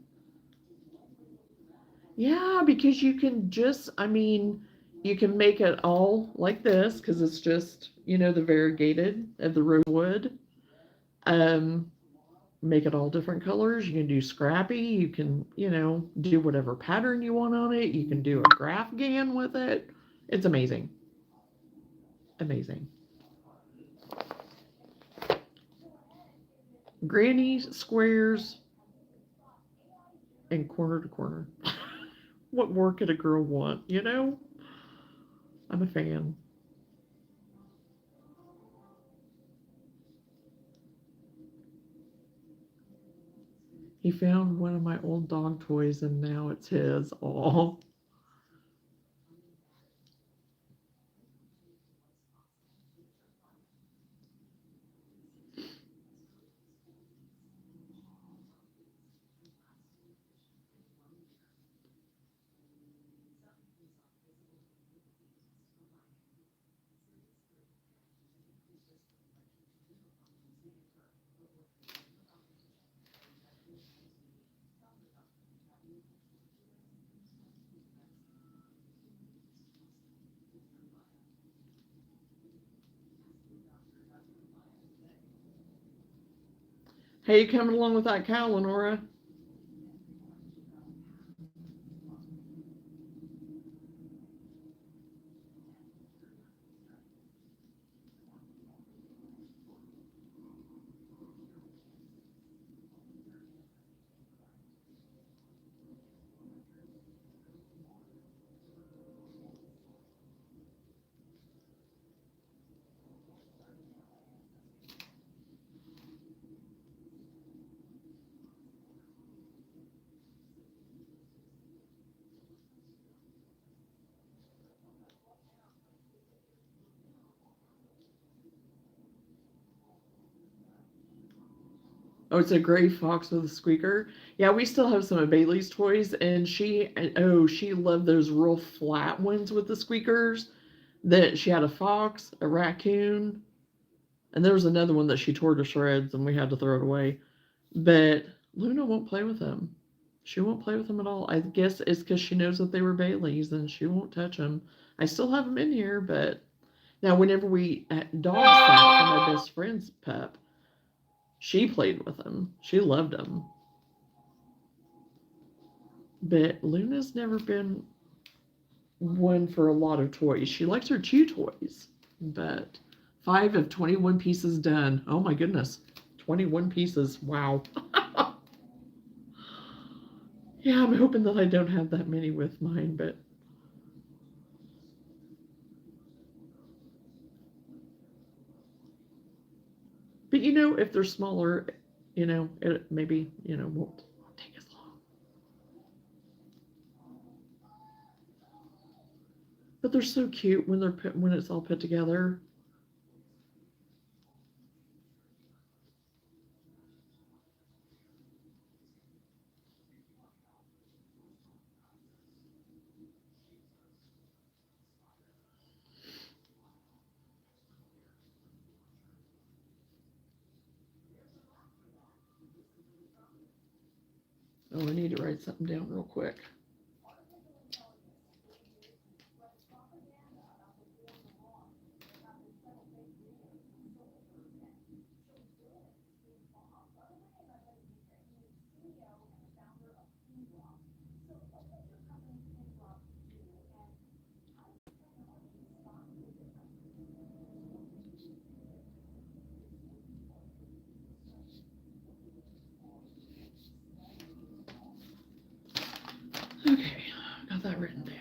yeah, because you can just, you can make it all like this because it's just, the variegated of the rosewood. Make it all different colors. You can do scrappy. You can, do whatever pattern you want on it. You can do a graph gan with it. It's amazing. Amazing. Granny squares and corner to corner. What more could a girl want, I'm a fan. He found one of my old dog toys and now it's his. Oh. Hey, you coming along with that cow, Lenora? Oh, it's a gray fox with a squeaker. Yeah, we still have some of Bailey's toys, and she loved those real flat ones with the squeakers. That she had a fox, a raccoon, and there was another one that she tore to shreds, and we had to throw it away. But Luna won't play with them. She won't play with them at all. I guess it's because she knows that they were Bailey's, and she won't touch them. I still have them in here, but now whenever we dog sat for my best friend's pup, she played with them. She loved them. But Luna's never been one for a lot of toys. She likes her chew toys, but 5 of 21 pieces done. Oh my goodness. 21 pieces. Wow. Yeah, I'm hoping that I don't have that many with mine, but if they're smaller, it maybe, won't take as long. But they're so cute when when it's all put together. Oh, I need to write something down real quick. Okay, got that written down.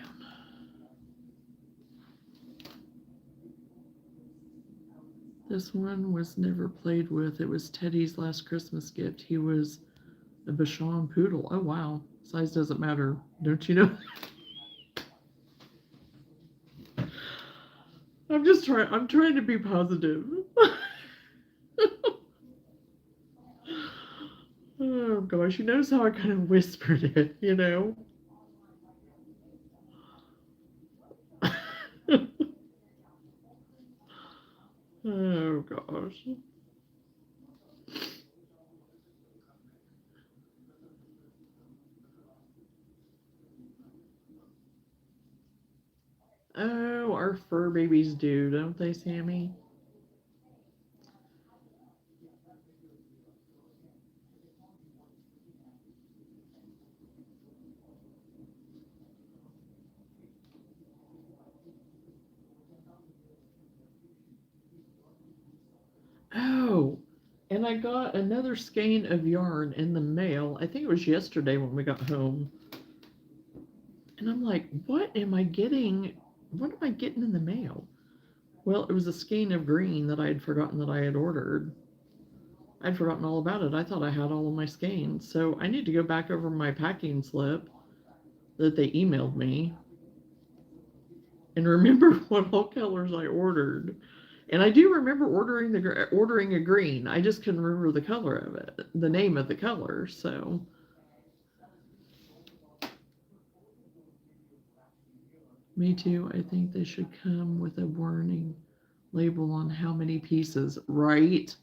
This one was never played with. It was Teddy's last Christmas gift. He was a Bichon poodle. Oh wow. Size doesn't matter. Don't you know? I'm trying to be positive. Oh gosh, you notice how I kind of whispered it? Oh gosh. Oh, our fur babies do, don't they, Sammy? Oh, and I got another skein of yarn in the mail. I think it was yesterday when we got home. And I'm like, what am I getting? What am I getting in the mail? Well, it was a skein of green that I had forgotten that I had ordered. I'd forgotten all about it. I thought I had all of my skeins. So I need to go back over my packing slip that they emailed me and remember what all colors I ordered. And I do remember ordering a green. I just couldn't remember the color of it, the name of the color. So me too. I think they should come with a warning label on how many pieces, right?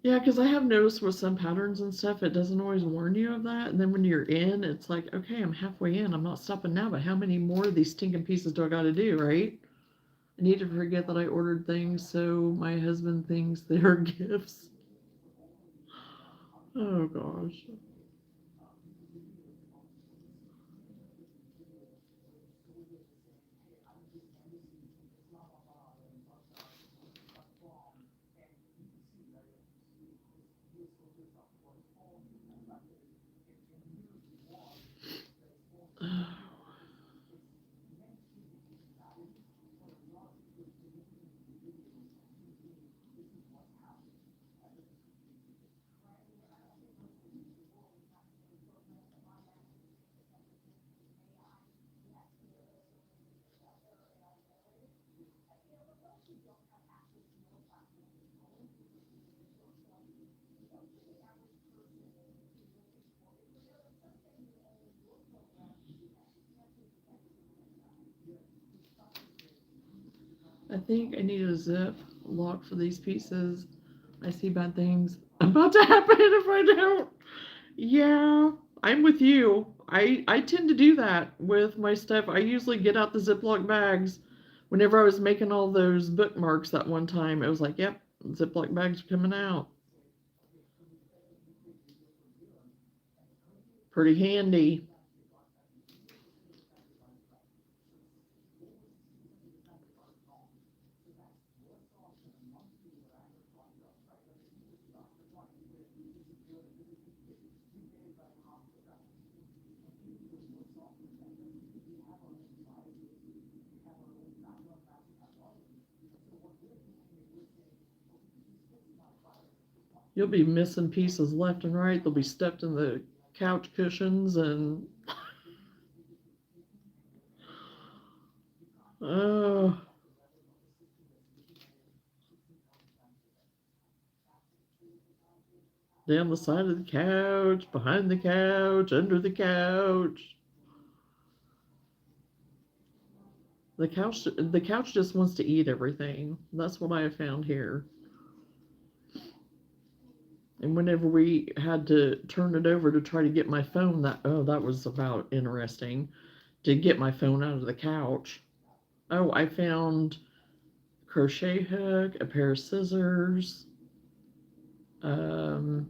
Yeah, because I have noticed with some patterns and stuff, it doesn't always warn you of that. And then when you're in, it's like, okay, I'm halfway in. I'm not stopping now, but how many more of these stinking pieces do I got to do, right? I need to forget that I ordered things so my husband thinks they're gifts. Oh gosh. I think I need a zip lock for these pieces. I see bad things about to happen if I don't. Yeah, I'm with you. I tend to do that with my stuff. I usually get out the Ziploc bags. Whenever I was making all those bookmarks that one time, it was like, yep, Ziploc bags are coming out. Pretty handy. You'll be missing pieces left and right. They'll be stuffed in the couch cushions and oh, down the side of the couch, behind the couch, under the couch. The couch just wants to eat everything. That's what I have found here. And whenever we had to turn it over to try to get my phone, that was about interesting to get my phone out of the couch. Oh, I found a crochet hook, a pair of scissors, um,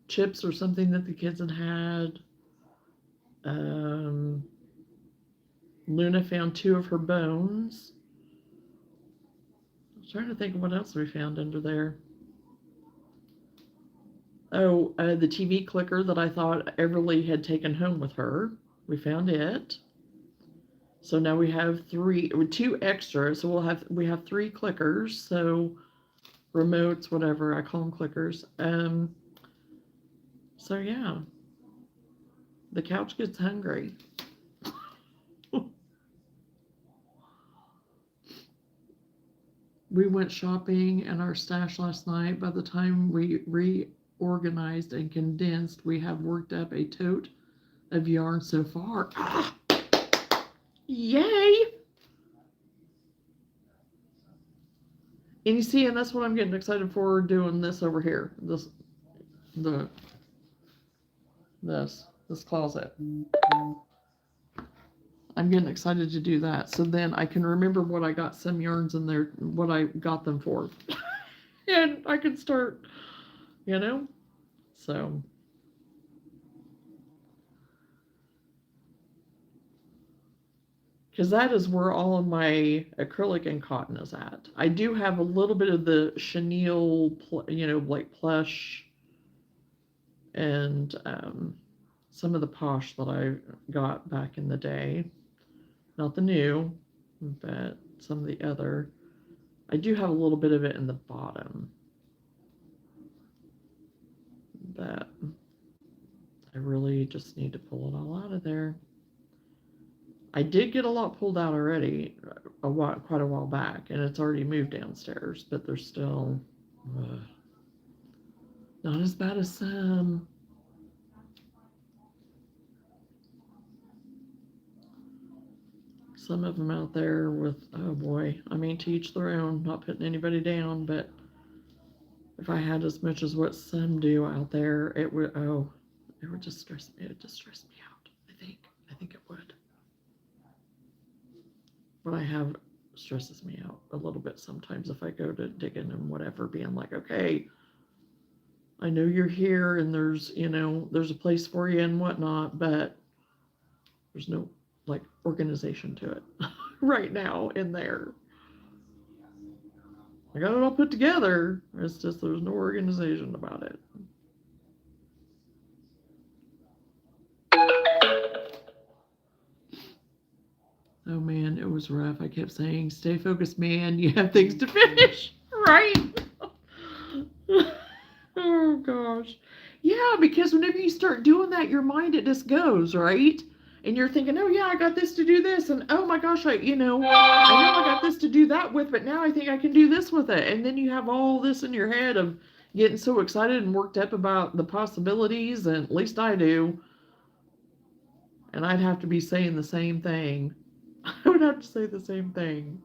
chips or something that the kids had had. Um, Luna found two of her bones. I was trying to think of what else we found under there. Oh, the TV clicker that I thought Everly had taken home with her. We found it. So now we have two extra. So we have three clickers. So remotes, whatever I call them, clickers. So yeah, the couch gets hungry. We went shopping in our stash last night. By the time we reorganized and condensed, we have worked up a tote of yarn so far. Ah, yay! And you see, and that's what I'm getting excited for doing this over here. The this closet. I'm getting excited to do that. So then I can remember what I got some yarns in there, what I got them for. And I can start, you know? So, because that is where all of my acrylic and cotton is at. I do have a little bit of the chenille, like plush and some of the posh that I got back in the day. Not the new, but some of the other. I do have a little bit of it in the bottom that I really just need to pull it all out of there. I did get a lot pulled out already, quite a while back, and it's already moved downstairs, but there's still not as bad as some. Some of them out there with, oh boy, I mean, to each their own, not putting anybody down, but if I had as much as what some do out there, it would, oh, it would just stress me. It would just stress me out. I think it would. What I have stresses me out a little bit sometimes if I go to digging and whatever, being like, okay, I know you're here and there's, there's a place for you and whatnot, but there's no like organization to it right now in there. I got it all put together. It's just there's no organization about it. Oh man, it was rough. I kept saying, stay focused, man. You have things to finish, right? Oh gosh. Yeah, because whenever you start doing that, your mind, it just goes, right? And you're thinking, oh yeah, I got this to do this, and oh my gosh, I know I got this to do that with, but now I think I can do this with it. And then you have all this in your head of getting so excited and worked up about the possibilities, and at least I do. And I'd have to be saying the same thing. I would have to say the same thing.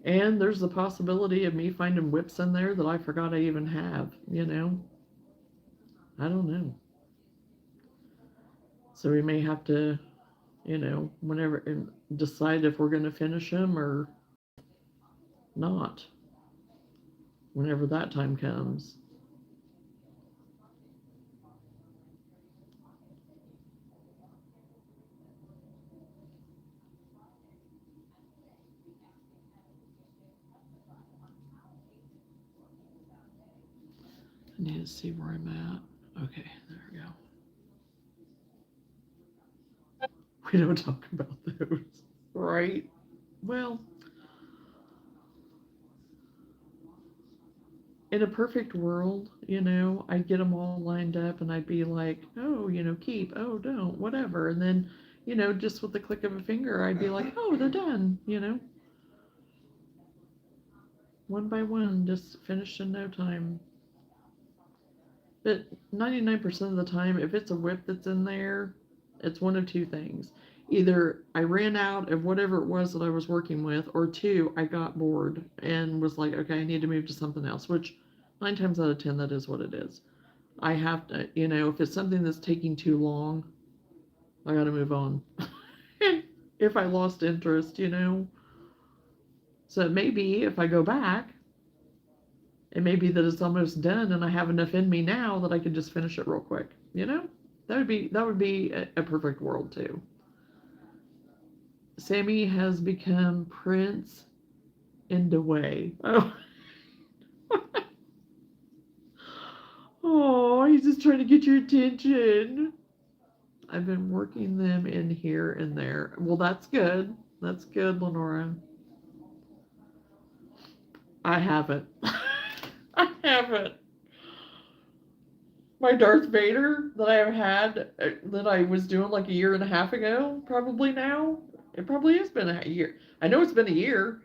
And there's the possibility of me finding WIPS in there that I forgot I even have. I don't know. So we may have to, whenever decide if we're going to finish them or not, whenever that time comes. I need to see where I'm at. Okay, there we go. We don't talk about those, right? Well, in a perfect world, I'd get them all lined up and I'd be like, oh, keep, oh, don't, whatever. And then, just with the click of a finger, I'd be like, oh, they're done. One by one, just finished in no time. But 99% of the time, if it's a WIP that's in there, it's one of two things. Either I ran out of whatever it was that I was working with, or two, I got bored and was like, okay, I need to move to something else, which 9 times out of 10, that is what it is. I have to, if it's something that's taking too long, I got to move on. If I lost interest. So maybe if I go back, it may be that it's almost done and I have enough in me now that I can just finish it real quick. That would be a perfect world too. Sammy has become Prince in the way. Oh. Oh, he's just trying to get your attention. I've been working them in here and there. Well, that's good. That's good, Lenora. I haven't. I haven't. My Darth Vader that I have had, that I was doing like a year and a half ago, probably now. It probably has been a year. I know it's been a year.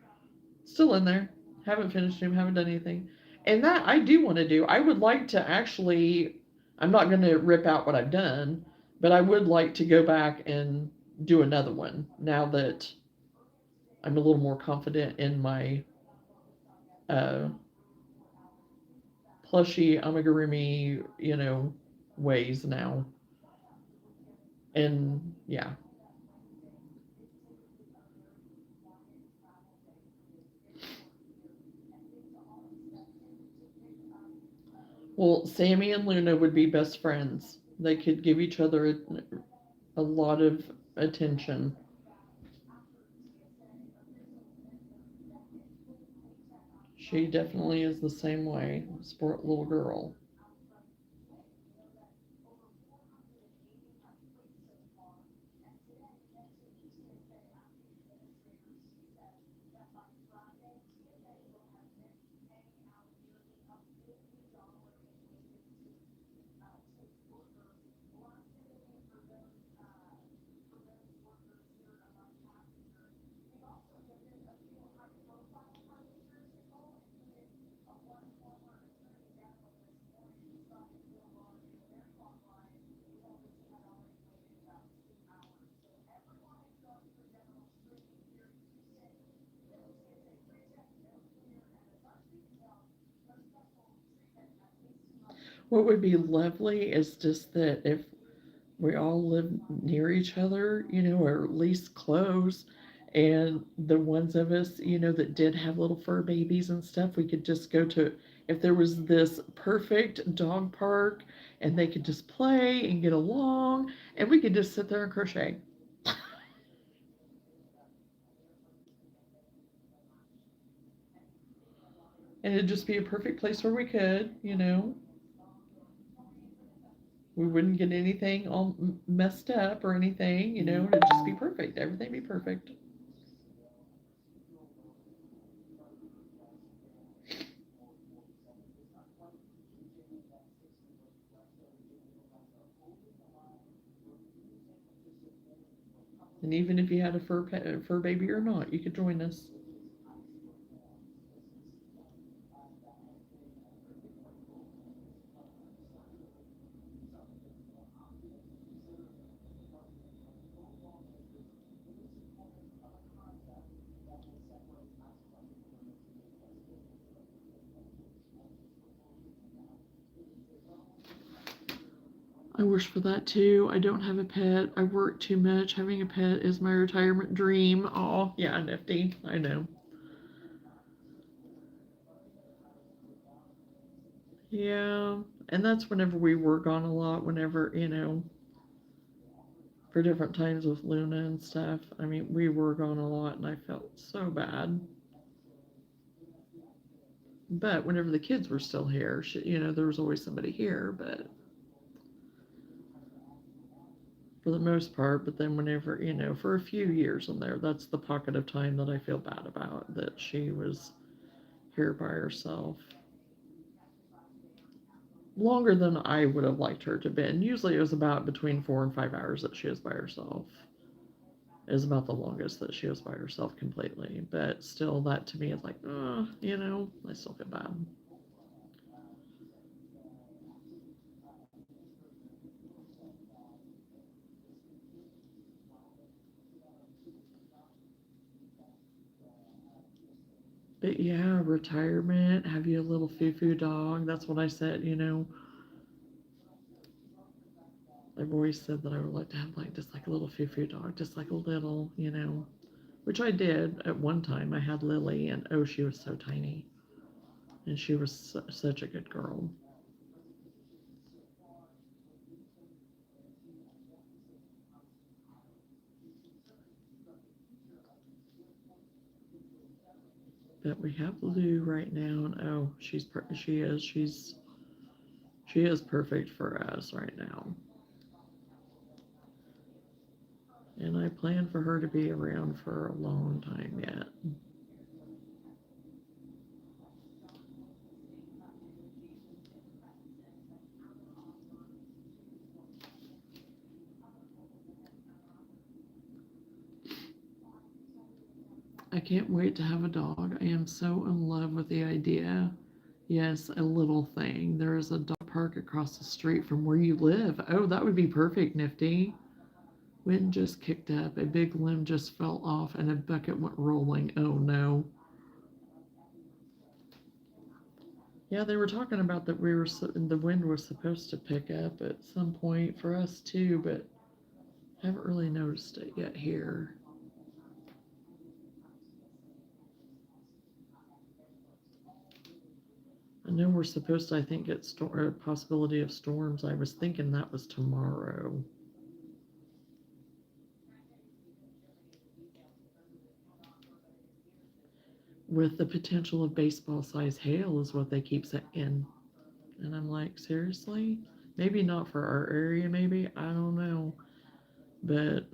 Still in there. Haven't finished him, haven't done anything. And that I do want to do. I would like to actually, I'm not going to rip out what I've done, but I would like to go back and do another one now that I'm a little more confident in my uh, plushy amigurumi, ways now. And yeah. Well, Sammy and Luna would be best friends. They could give each other a lot of attention. She definitely is the same way. Sport little girl. What would be lovely is just that if we all live near each other, or at least close, and the ones of us, that did have little fur babies and stuff, we could just go to, if there was this perfect dog park and they could just play and get along, and we could just sit there and crochet. And it'd just be a perfect place where we could. We wouldn't get anything all messed up or anything. It'd just be perfect. Everything be perfect. And even if you had a fur baby or not, you could join us. I wish for that too. I don't have a pet. I work too much. Having a pet is my retirement dream. Oh, yeah, nifty. I know. Yeah. And that's whenever we were gone a lot, whenever, for different times with Luna and stuff. I mean, we were gone a lot and I felt so bad. But whenever the kids were still here, there was always somebody here, but for the most part. But then whenever, for a few years in there, that's the pocket of time that I feel bad about, that she was here by herself. Longer than I would have liked her to have been. Usually it was about between 4 and 5 hours that she was by herself. Is about the longest that she was by herself completely. But still, that to me is like, I still feel bad. But yeah, retirement, have you a little foo-foo dog. That's what I said. I've always said that I would like to have like just like a little foo-foo dog, just like a little, which I did at one time. I had Lily, and oh, she was so tiny, and she was such a good girl. But we have Lou right now, and oh, she is perfect for us right now. And I plan for her to be around for a long time yet. I can't wait to have a dog. I am so in love with the idea. Yes, a little thing. There is a dog park across the street from where you live. Oh, that would be perfect, Nifty. Wind just kicked up. A big limb just fell off and a bucket went rolling. Oh no. Yeah, they were talking about that the wind was supposed to pick up at some point for us too, but I haven't really noticed it yet here. I know we're supposed to, I think, get a possibility of storms. I was thinking that was tomorrow. With the potential of baseball size hail, is what they keep saying. And I'm like, seriously? Maybe not for our area, maybe. I don't know. But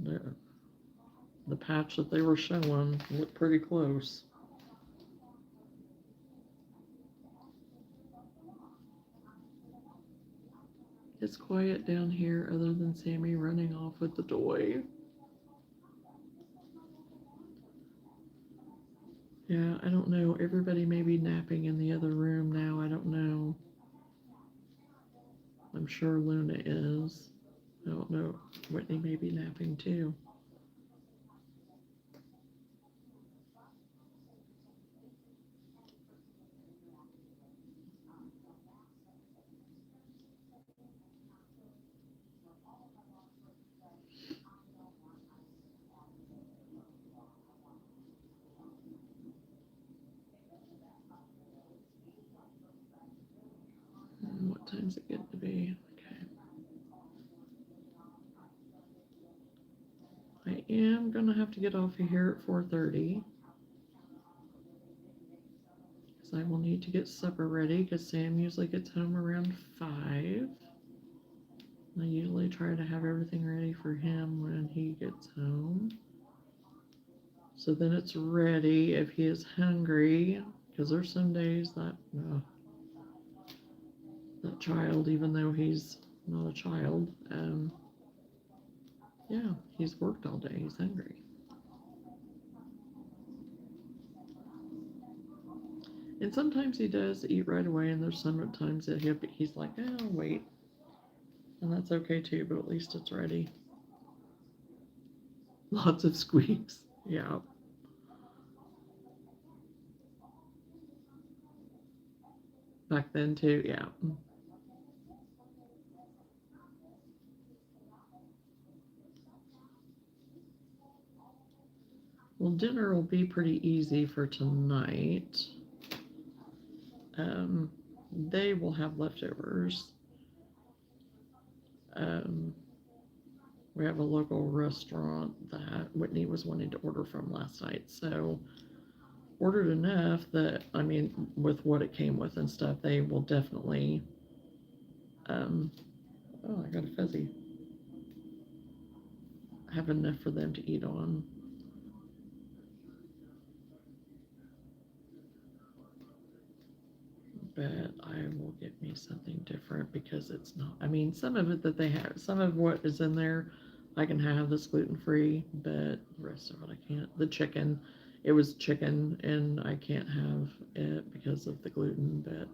the, the patch that they were showing looked pretty close. It's quiet down here other than Sammy running off with the toy. Yeah, I don't know. Everybody may be napping in the other room now. I don't know. I'm sure Luna is. I don't know. Whitney may be napping too. time's it get to be? Okay. I am gonna have to get off of here at 4:30 because I will need to get supper ready because Sam usually gets home around 5. I usually try to have everything ready for him when he gets home. So then it's ready if he is hungry, because there's some days that that child, even though he's not a child, yeah, he's worked all day, he's hungry. And sometimes he does eat right away, and there's some times that he's like, oh, wait. And that's okay too, but at least it's ready. Lots of squeaks, yeah. Back then too, yeah. Well, dinner will be pretty easy for tonight. They will have leftovers. We have a local restaurant that Whitney was wanting to order from last night, so ordered enough that, I mean, with what it came with and stuff, they will definitely, oh, I got a fuzzy, have enough for them to eat on. But I will get me something different because it's not, I mean, some of it that they have, some of what is in there, I can have this gluten-free, but the rest of it I can't. The chicken, it was chicken, and I can't have it because of the gluten, but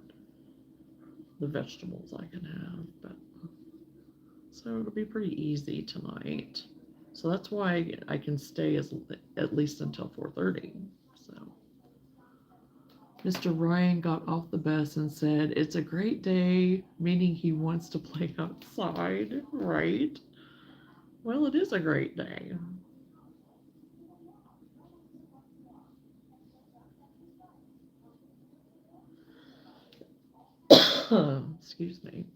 the vegetables I can have. But so it'll be pretty easy tonight. So that's why I can stay at least until 4:30. So Mr. Ryan got off the bus and said, "It's a great day," meaning he wants to play outside, right? Well, it is a great day. Excuse me.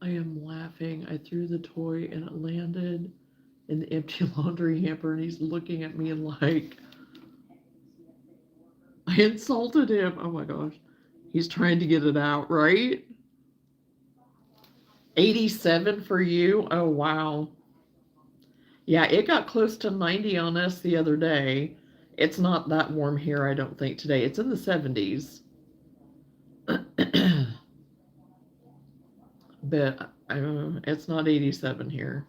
I am laughing. I threw the toy and it landed in the empty laundry hamper, and he's looking at me like I insulted him. Oh my gosh. He's trying to get it out, right? 87 for you? Oh, wow. Yeah, it got close to 90 on us the other day. It's not that warm here, I don't think, today. It's in the 70s. But it's not 87 here.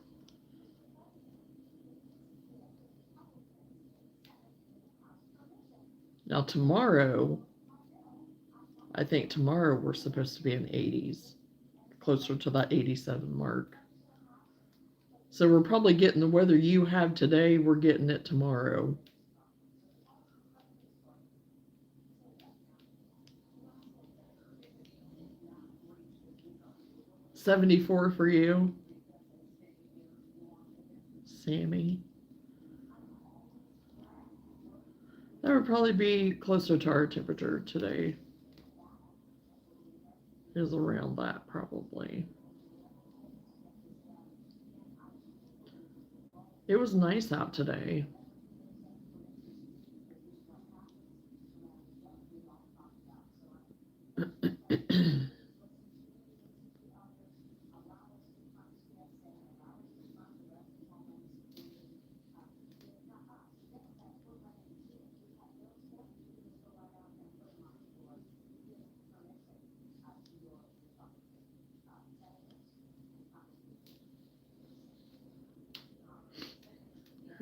Now, tomorrow, I think tomorrow we're supposed to be in 80s, closer to that 87 mark. So we're probably getting the weather you have today, we're getting it tomorrow. 74 for you, Sammy. That would probably be closer to our temperature today. Is around that probably. It was nice out today.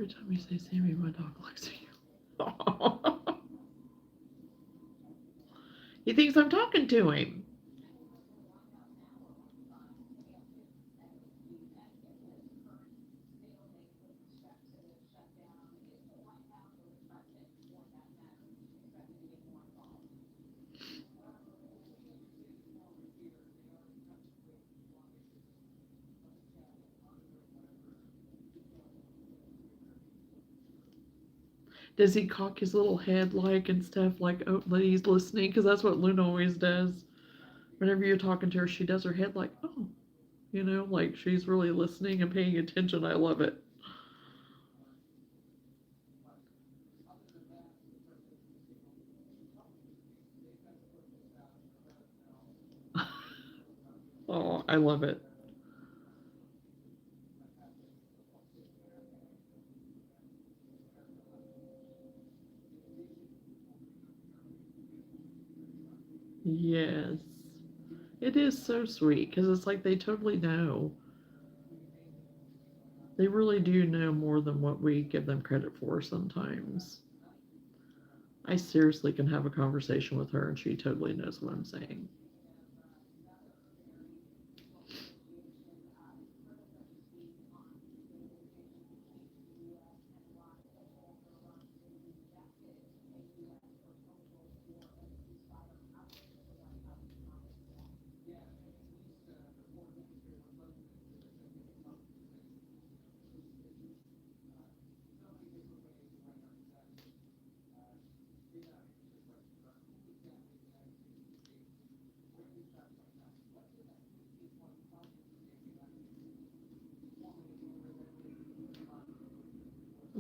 Every time you say Sammy, my dog looks at you. He thinks I'm talking to him. Does he cock his little head like and stuff like, oh, that he's listening? Because that's what Luna always does. Whenever you're talking to her, she does her head like, oh, like she's really listening and paying attention. I love it. Oh, I love it. Yes. It is so sweet because it's like they totally know. They really do know more than what we give them credit for sometimes. I seriously can have a conversation with her and she totally knows what I'm saying.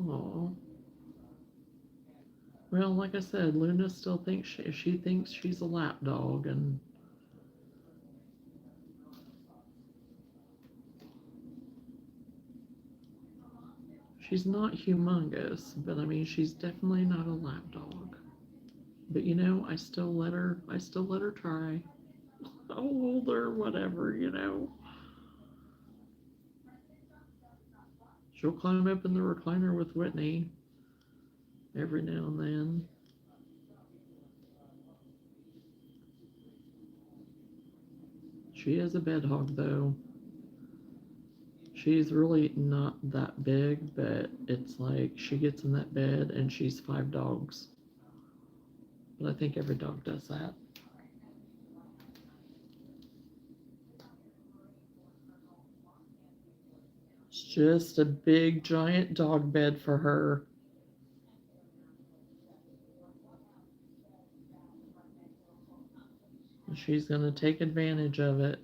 Oh. Well, like I said, Luna still thinks she thinks she's a lap dog, and she's not humongous, but I mean she's definitely not a lap dog. But I still let her try. I'll hold her, whatever. She'll climb up in the recliner with Whitney every now and then. She is a bed hog though. She's really not that big, but it's like she gets in that bed and she's 5 dogs. But I think every dog does that. It's just a big giant dog bed for her. She's going to take advantage of it.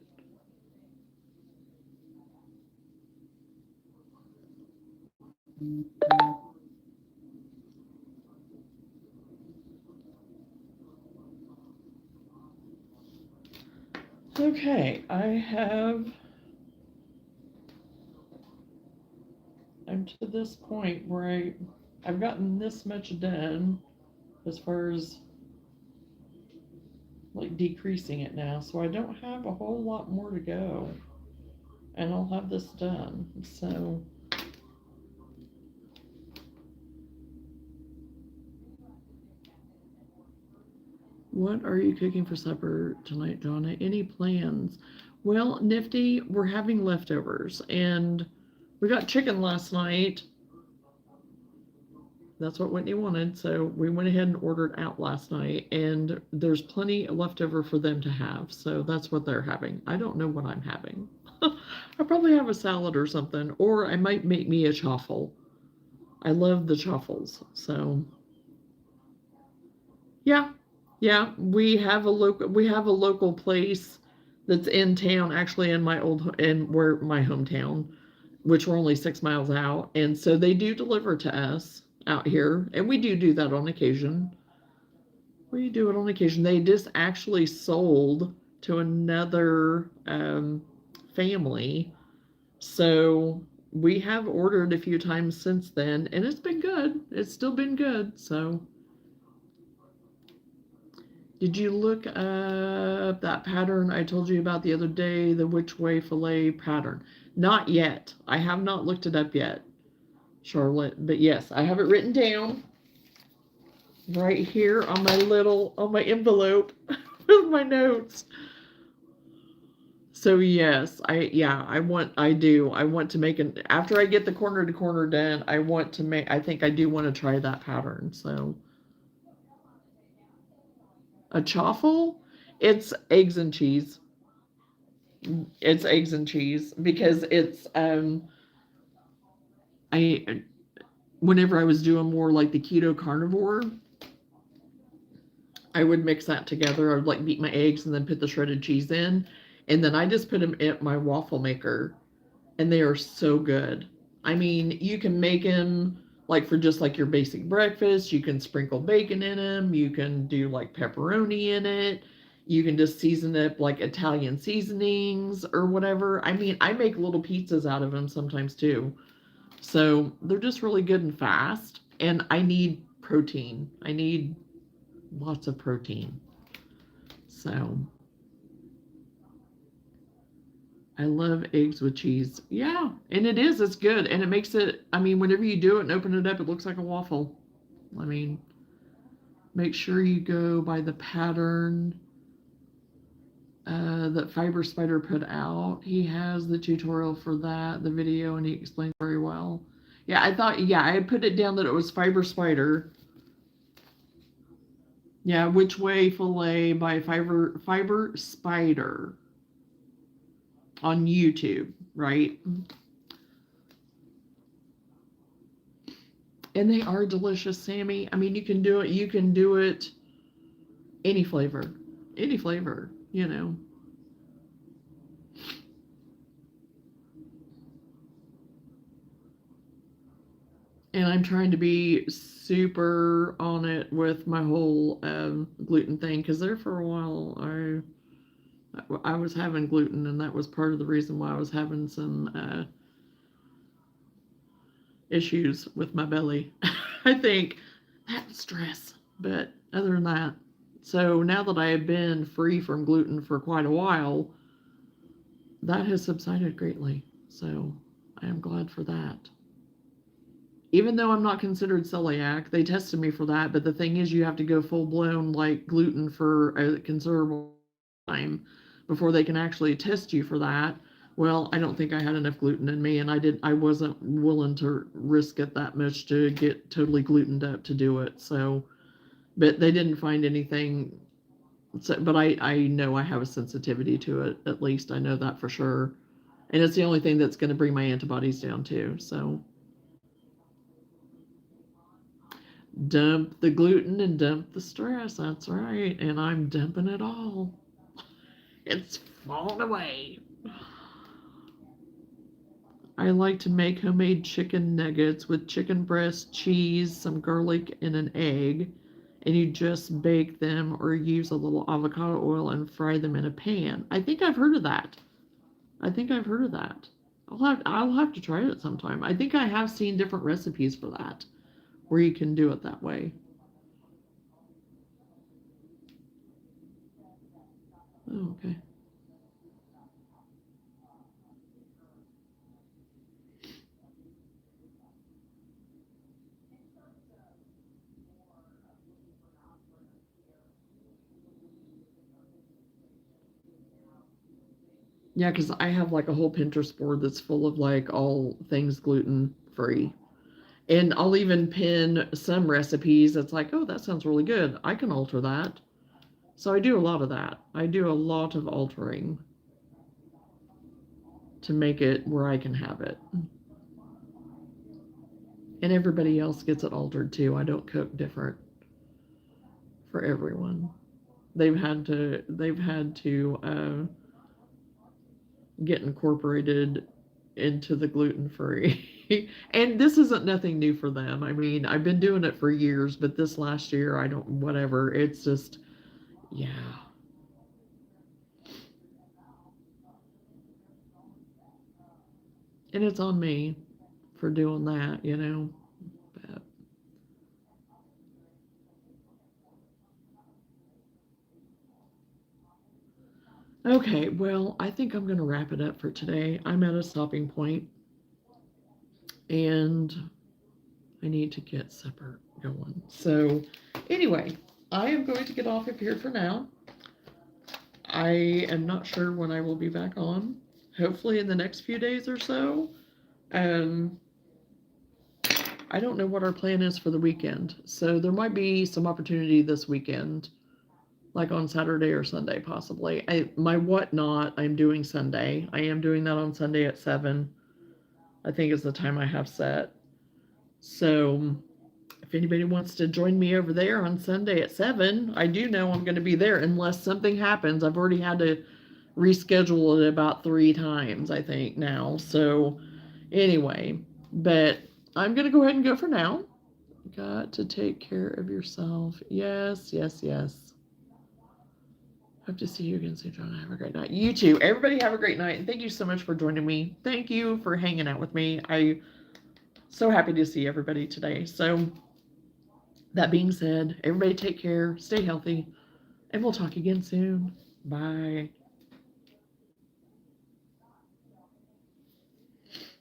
Okay, I'm to this point where I've gotten this much done as far as like decreasing it now, so I don't have a whole lot more to go, and I'll have this done. So what are you cooking for supper tonight, Johnna? Any plans? Well, Nifty, we're having leftovers, and we got chicken last night. That's what Whitney wanted, so we went ahead and ordered out last night, and there's plenty leftover for them to have, so that's what they're having. I don't know what I'm having. I'll probably have a salad or something, or I might make me a chaffle. I love the chaffles, so yeah, yeah. We have a local place that's in town, actually in where my hometown, which we're only 6 miles out, and so they do deliver to us out here, and we do that on occasion. We do it on occasion. They just actually sold to another family, so we have ordered a few times since then, and it's been good. It's still been good. So, did you look up that pattern I told you about the other day, the which way fillet pattern? Not yet. I have not looked it up yet. Charlotte. But yes, I have it written down right here on my envelope with my notes. So yes, I want to make an, after I get the corner to corner done, I think I do want to try that pattern. So a chaffle, it's eggs and cheese. It's eggs and cheese because I whenever I was doing more like the keto carnivore, I would mix that together. I would like beat my eggs and then put the shredded cheese in, and then I just put them in my waffle maker, and they are so good. I mean, you can make them like for just like your basic breakfast. You can sprinkle bacon in them. You can do like pepperoni in it. You can just season it like Italian seasonings or whatever. I mean, I make little pizzas out of them sometimes too. So they're just really good and fast. And I need protein. I need lots of protein. So I love eggs with cheese. Yeah, and it's good. And it makes it, I mean, whenever you do it and open it up, it looks like a waffle. I mean, make sure you go by the pattern that Fiber Spider put out. He has the tutorial for that, the video, and he explains very well. Yeah, I had put it down that it was Fiber Spider. Yeah, Which Way Filet by Fiber Spider on YouTube, right? And they are delicious, Sammy. I mean, you can do it any flavor, you know. And I'm trying to be super on it with my whole gluten thing because there for a while I was having gluten, and that was part of the reason why I was having some issues with my belly. I think that stress, but other than that, so now that I have been free from gluten for quite a while, that has subsided greatly. So I am glad for that. Even though I'm not considered celiac, they tested me for that. But the thing is, you have to go full blown like gluten for a considerable time before they can actually test you for that. Well, I don't think I had enough gluten in me, and I wasn't willing to risk it that much to get totally glutened up to do it. So, but they didn't find anything. So, but I know I have a sensitivity to it. At least I know that for sure, and it's the only thing that's going to bring my antibodies down too. So dump the gluten and dump the stress. That's right. And I'm dumping it all. It's falling away. I like to make homemade chicken nuggets with chicken breast, cheese, some garlic, and an egg. And you just bake them or use a little avocado oil and fry them in a pan. I think I've heard of that. I think I've heard of that. I'll have to try it sometime. I think I have seen different recipes for that where you can do it that way. Oh, okay. Yeah, because I have like a whole Pinterest board that's full of like all things gluten free. And I'll even pin some recipes that's like, oh, that sounds really good. I can alter that. So I do a lot of that. I do a lot of altering to make it where I can have it. And everybody else gets it altered too. I don't cook different for everyone. They've had to get incorporated into the gluten free. And this isn't nothing new for them. I mean, I've been doing it for years, but this last year, I don't, whatever. It's just, yeah. And it's on me for doing that, you know. But, okay, well, I think I'm going to wrap it up for today. I'm at a stopping point, and I need to get supper going. So anyway, I am going to get off of here for now. I am not sure when I will be back on. Hopefully in the next few days or so. I don't know what our plan is for the weekend. So there might be some opportunity this weekend, like on Saturday or Sunday, possibly. My whatnot, I'm doing Sunday. I am doing that on Sunday at 7, I think is the time I have set. So if anybody wants to join me over there on Sunday at 7, I do know I'm going to be there unless something happens. I've already had to reschedule it about 3 times, I think, now. So anyway, but I'm going to go ahead and go for now. Got to take care of yourself. Yes, yes, yes. Hope to see you again soon, Johnna. Have a great night. You too. Everybody have a great night. And thank you so much for joining me. Thank you for hanging out with me. I'm so happy to see everybody today. So that being said, everybody take care, stay healthy, and we'll talk again soon. Bye.